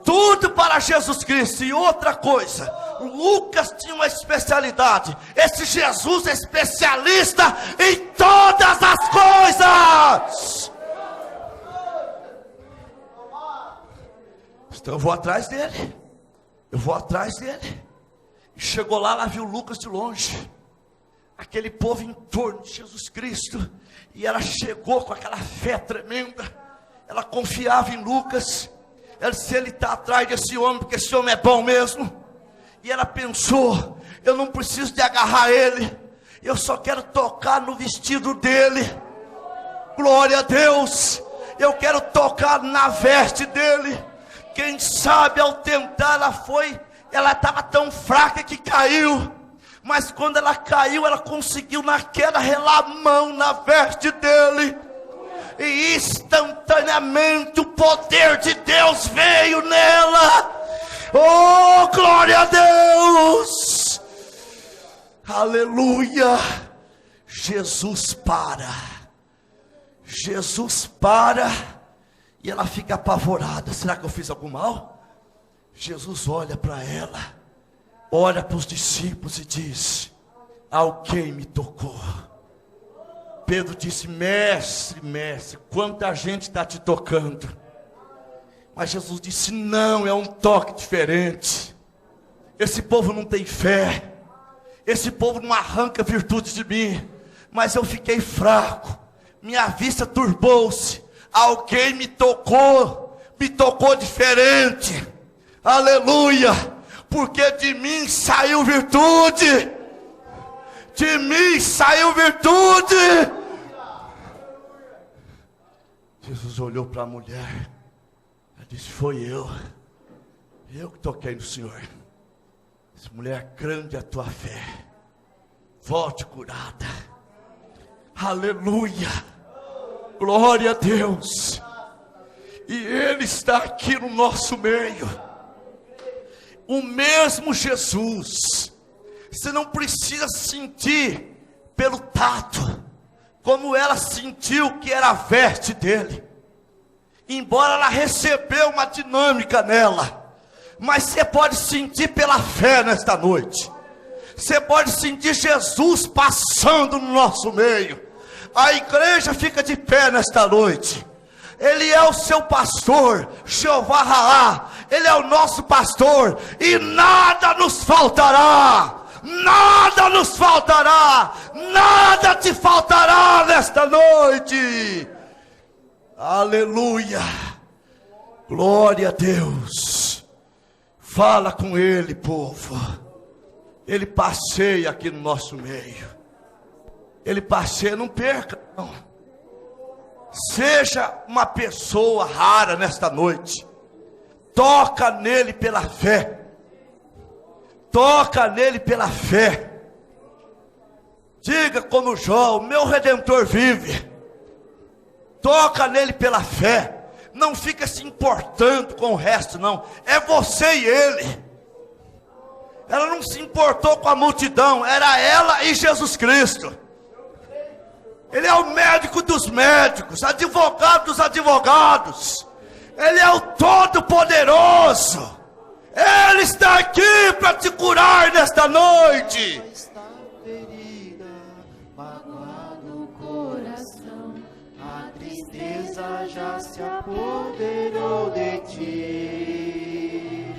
Tudo para Jesus Cristo. E outra coisa, Lucas tinha uma especialidade. Esse Jesus é especialista em todas as coisas. Então eu vou atrás dele. E chegou lá viu Lucas de longe. Aquele povo em torno de Jesus Cristo. E ela chegou com aquela fé tremenda. ela confiava em Lucas. Ela disse: ele está atrás desse homem, porque esse homem é bom mesmo. E ela pensou: eu não preciso de agarrar ele, eu só quero tocar no vestido dele. Glória a Deus. Eu quero tocar na veste dele. Quem sabe ao tentar ela estava tão fraca que caiu. Mas quando ela caiu, ela conseguiu na queda relar a mão na veste dele. E instantaneamente o poder de Deus veio nela. Oh, glória a Deus! Aleluia! Jesus para. E ela fica apavorada. Será que eu fiz algum mal? Jesus olha para ela, olha para os discípulos e diz: alguém me tocou. Pedro disse: mestre, quanta gente está te tocando. Mas Jesus disse: não, é um toque diferente. Esse povo não tem fé, esse povo não arranca virtude de mim. Mas eu fiquei fraco, minha vista turbou-se. Alguém me tocou diferente. Aleluia, porque de mim saiu virtude. De mim saiu virtude. Jesus olhou para a mulher. Ela disse: foi eu que toquei no Senhor. Disse: mulher, grande é a tua fé, volte curada. Aleluia, glória a Deus. E Ele está aqui no nosso meio. O mesmo Jesus. Você não precisa sentir pelo tato, como ela sentiu que era a veste dele. Embora ela recebeu uma dinâmica nela, mas você pode sentir pela fé nesta noite. Você pode sentir Jesus passando no nosso meio. A igreja fica de pé nesta noite. Ele é o seu pastor, Jeová Raá. Ele é o nosso pastor, e nada nos faltará. Nada nos faltará, nada te faltará nesta noite. Aleluia, glória a Deus. Fala com Ele, povo. Ele passeia aqui no nosso meio. Ele passeia, não perca, não. Seja uma pessoa rara nesta noite. Toca nele pela fé. Toca nele pela fé. Diga como Jó: o meu Redentor vive. Toca nele pela fé. Não fica se importando com o resto, não. É você e ele. Ela não se importou com a multidão. Era ela e Jesus Cristo. Ele é o médico dos médicos, advogado dos advogados. Ele é o Todo-Poderoso. Ele está aqui para te curar nesta noite. Está ferida, magoado o coração, a tristeza já se apoderou de ti.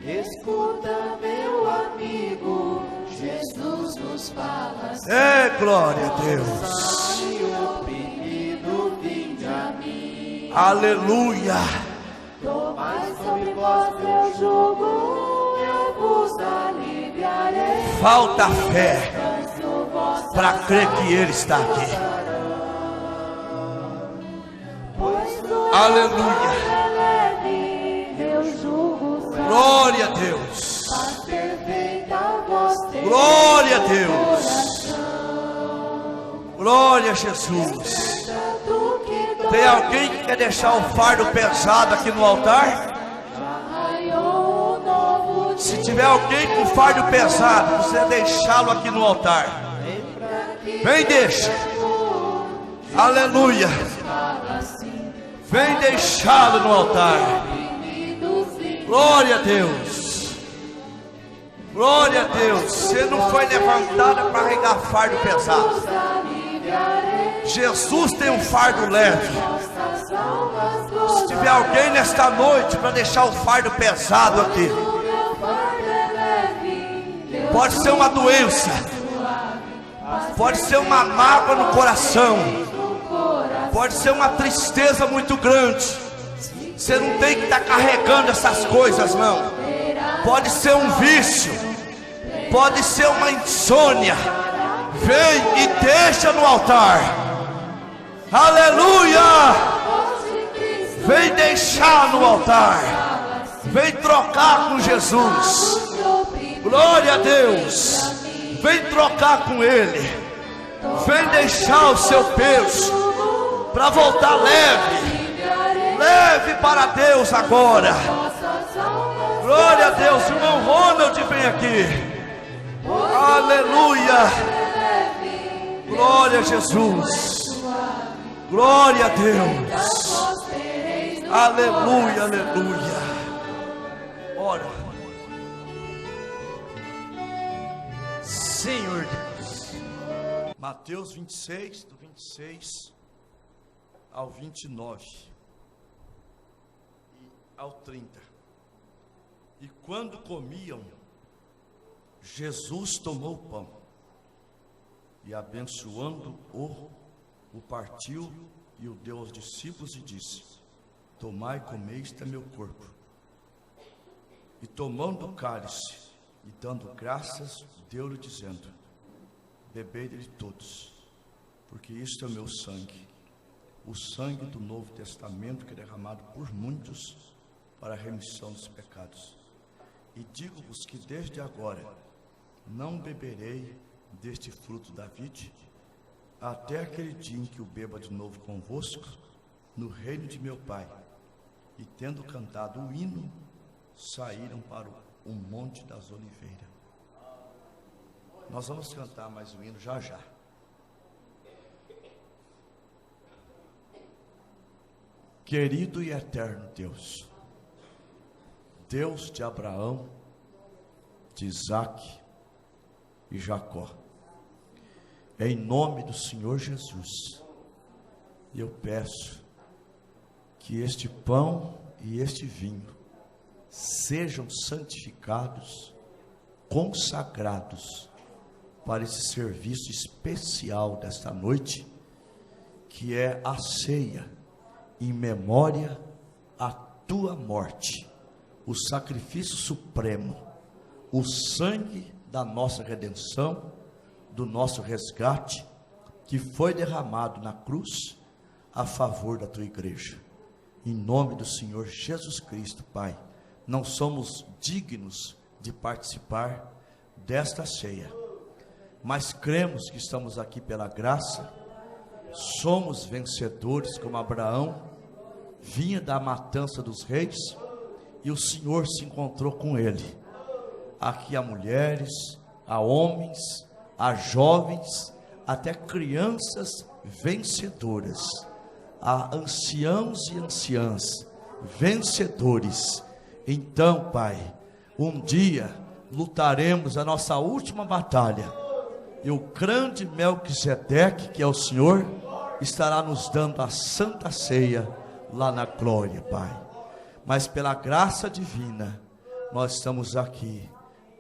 Escuta, meu amigo, Jesus nos fala assim: é, glória a Deus. Oprimido, vinde a mim. Aleluia. Tomai sobre vós meu jugo, eu vos aliviarei. Falta fé para crer que Ele está aqui. Aleluia. Glória a Deus. Glória a Deus. Glória a Jesus. Tem alguém que quer deixar o fardo pesado aqui no altar? Se tiver alguém com fardo pesado, você deixá-lo aqui no altar. Vem, deixa. Aleluia. Vem deixá-lo no altar. Glória a Deus. Glória a Deus. Você não foi levantada para carregar fardo pesado. Jesus tem um fardo leve. Se tiver alguém nesta noite para deixar o fardo pesado aqui, pode ser uma doença, pode ser uma mágoa no coração, Pode ser uma tristeza muito grande. Você não tem que estar carregando essas coisas, não. Pode ser um vício, pode ser uma insônia. Vem e deixa no altar. Aleluia! Vem deixar no altar. Vem trocar com Jesus. Glória a Deus. Vem trocar com Ele. Vem deixar o seu peso para voltar leve. Leve para Deus agora. Glória a Deus. Irmão Ronald, vem aqui. Aleluia. Glória a Jesus. Glória a Deus. Aleluia, aleluia. Ora, Senhor Deus. Mateus 26, do 26 ao 29 e ao 30. E quando comiam, Jesus tomou o pão e, abençoando-o, o partiu e o deu aos discípulos e disse: tomai e comei, isto é meu corpo. E tomando o cálice e dando graças, deu-lhe dizendo: bebei dele todos, porque isto é o meu sangue, o sangue do Novo Testamento, que é derramado por muitos para a remissão dos pecados. E digo-vos que desde agora não beberei deste fruto da vide, até aquele dia em que o beba de novo convosco no reino de meu Pai. E tendo cantado o hino, saíram para o Monte das Oliveiras. Nós vamos cantar mais um hino já já. Querido e eterno Deus, Deus de Abraão, de Isaque e Jacó, em nome do Senhor Jesus, eu peço que este pão e este vinho sejam santificados, consagrados para esse serviço especial desta noite, que é a ceia em memória à tua morte, o sacrifício supremo, o sangue da nossa redenção, do nosso resgate, que foi derramado na cruz a favor da tua igreja. Em nome do Senhor Jesus Cristo, Pai, não somos dignos de participar desta ceia, mas cremos que estamos aqui pela graça, somos vencedores, como Abraão vinha da matança dos reis, e o Senhor se encontrou com ele. Aqui há mulheres, há homens, há jovens, até crianças vencedoras, há anciãos e anciãs vencedores. Então, Pai, um dia lutaremos a nossa última batalha, e o grande Melquisedeque, que é o Senhor, estará nos dando a santa ceia lá na glória, Pai. Mas pela graça divina, nós estamos aqui.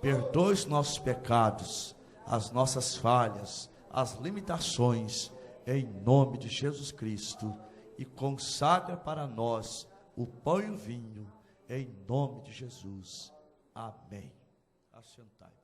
Perdoe os nossos pecados, as nossas falhas, as limitações, em nome de Jesus Cristo, e consagra para nós o pão e o vinho, em nome de Jesus. Amém. Assentai.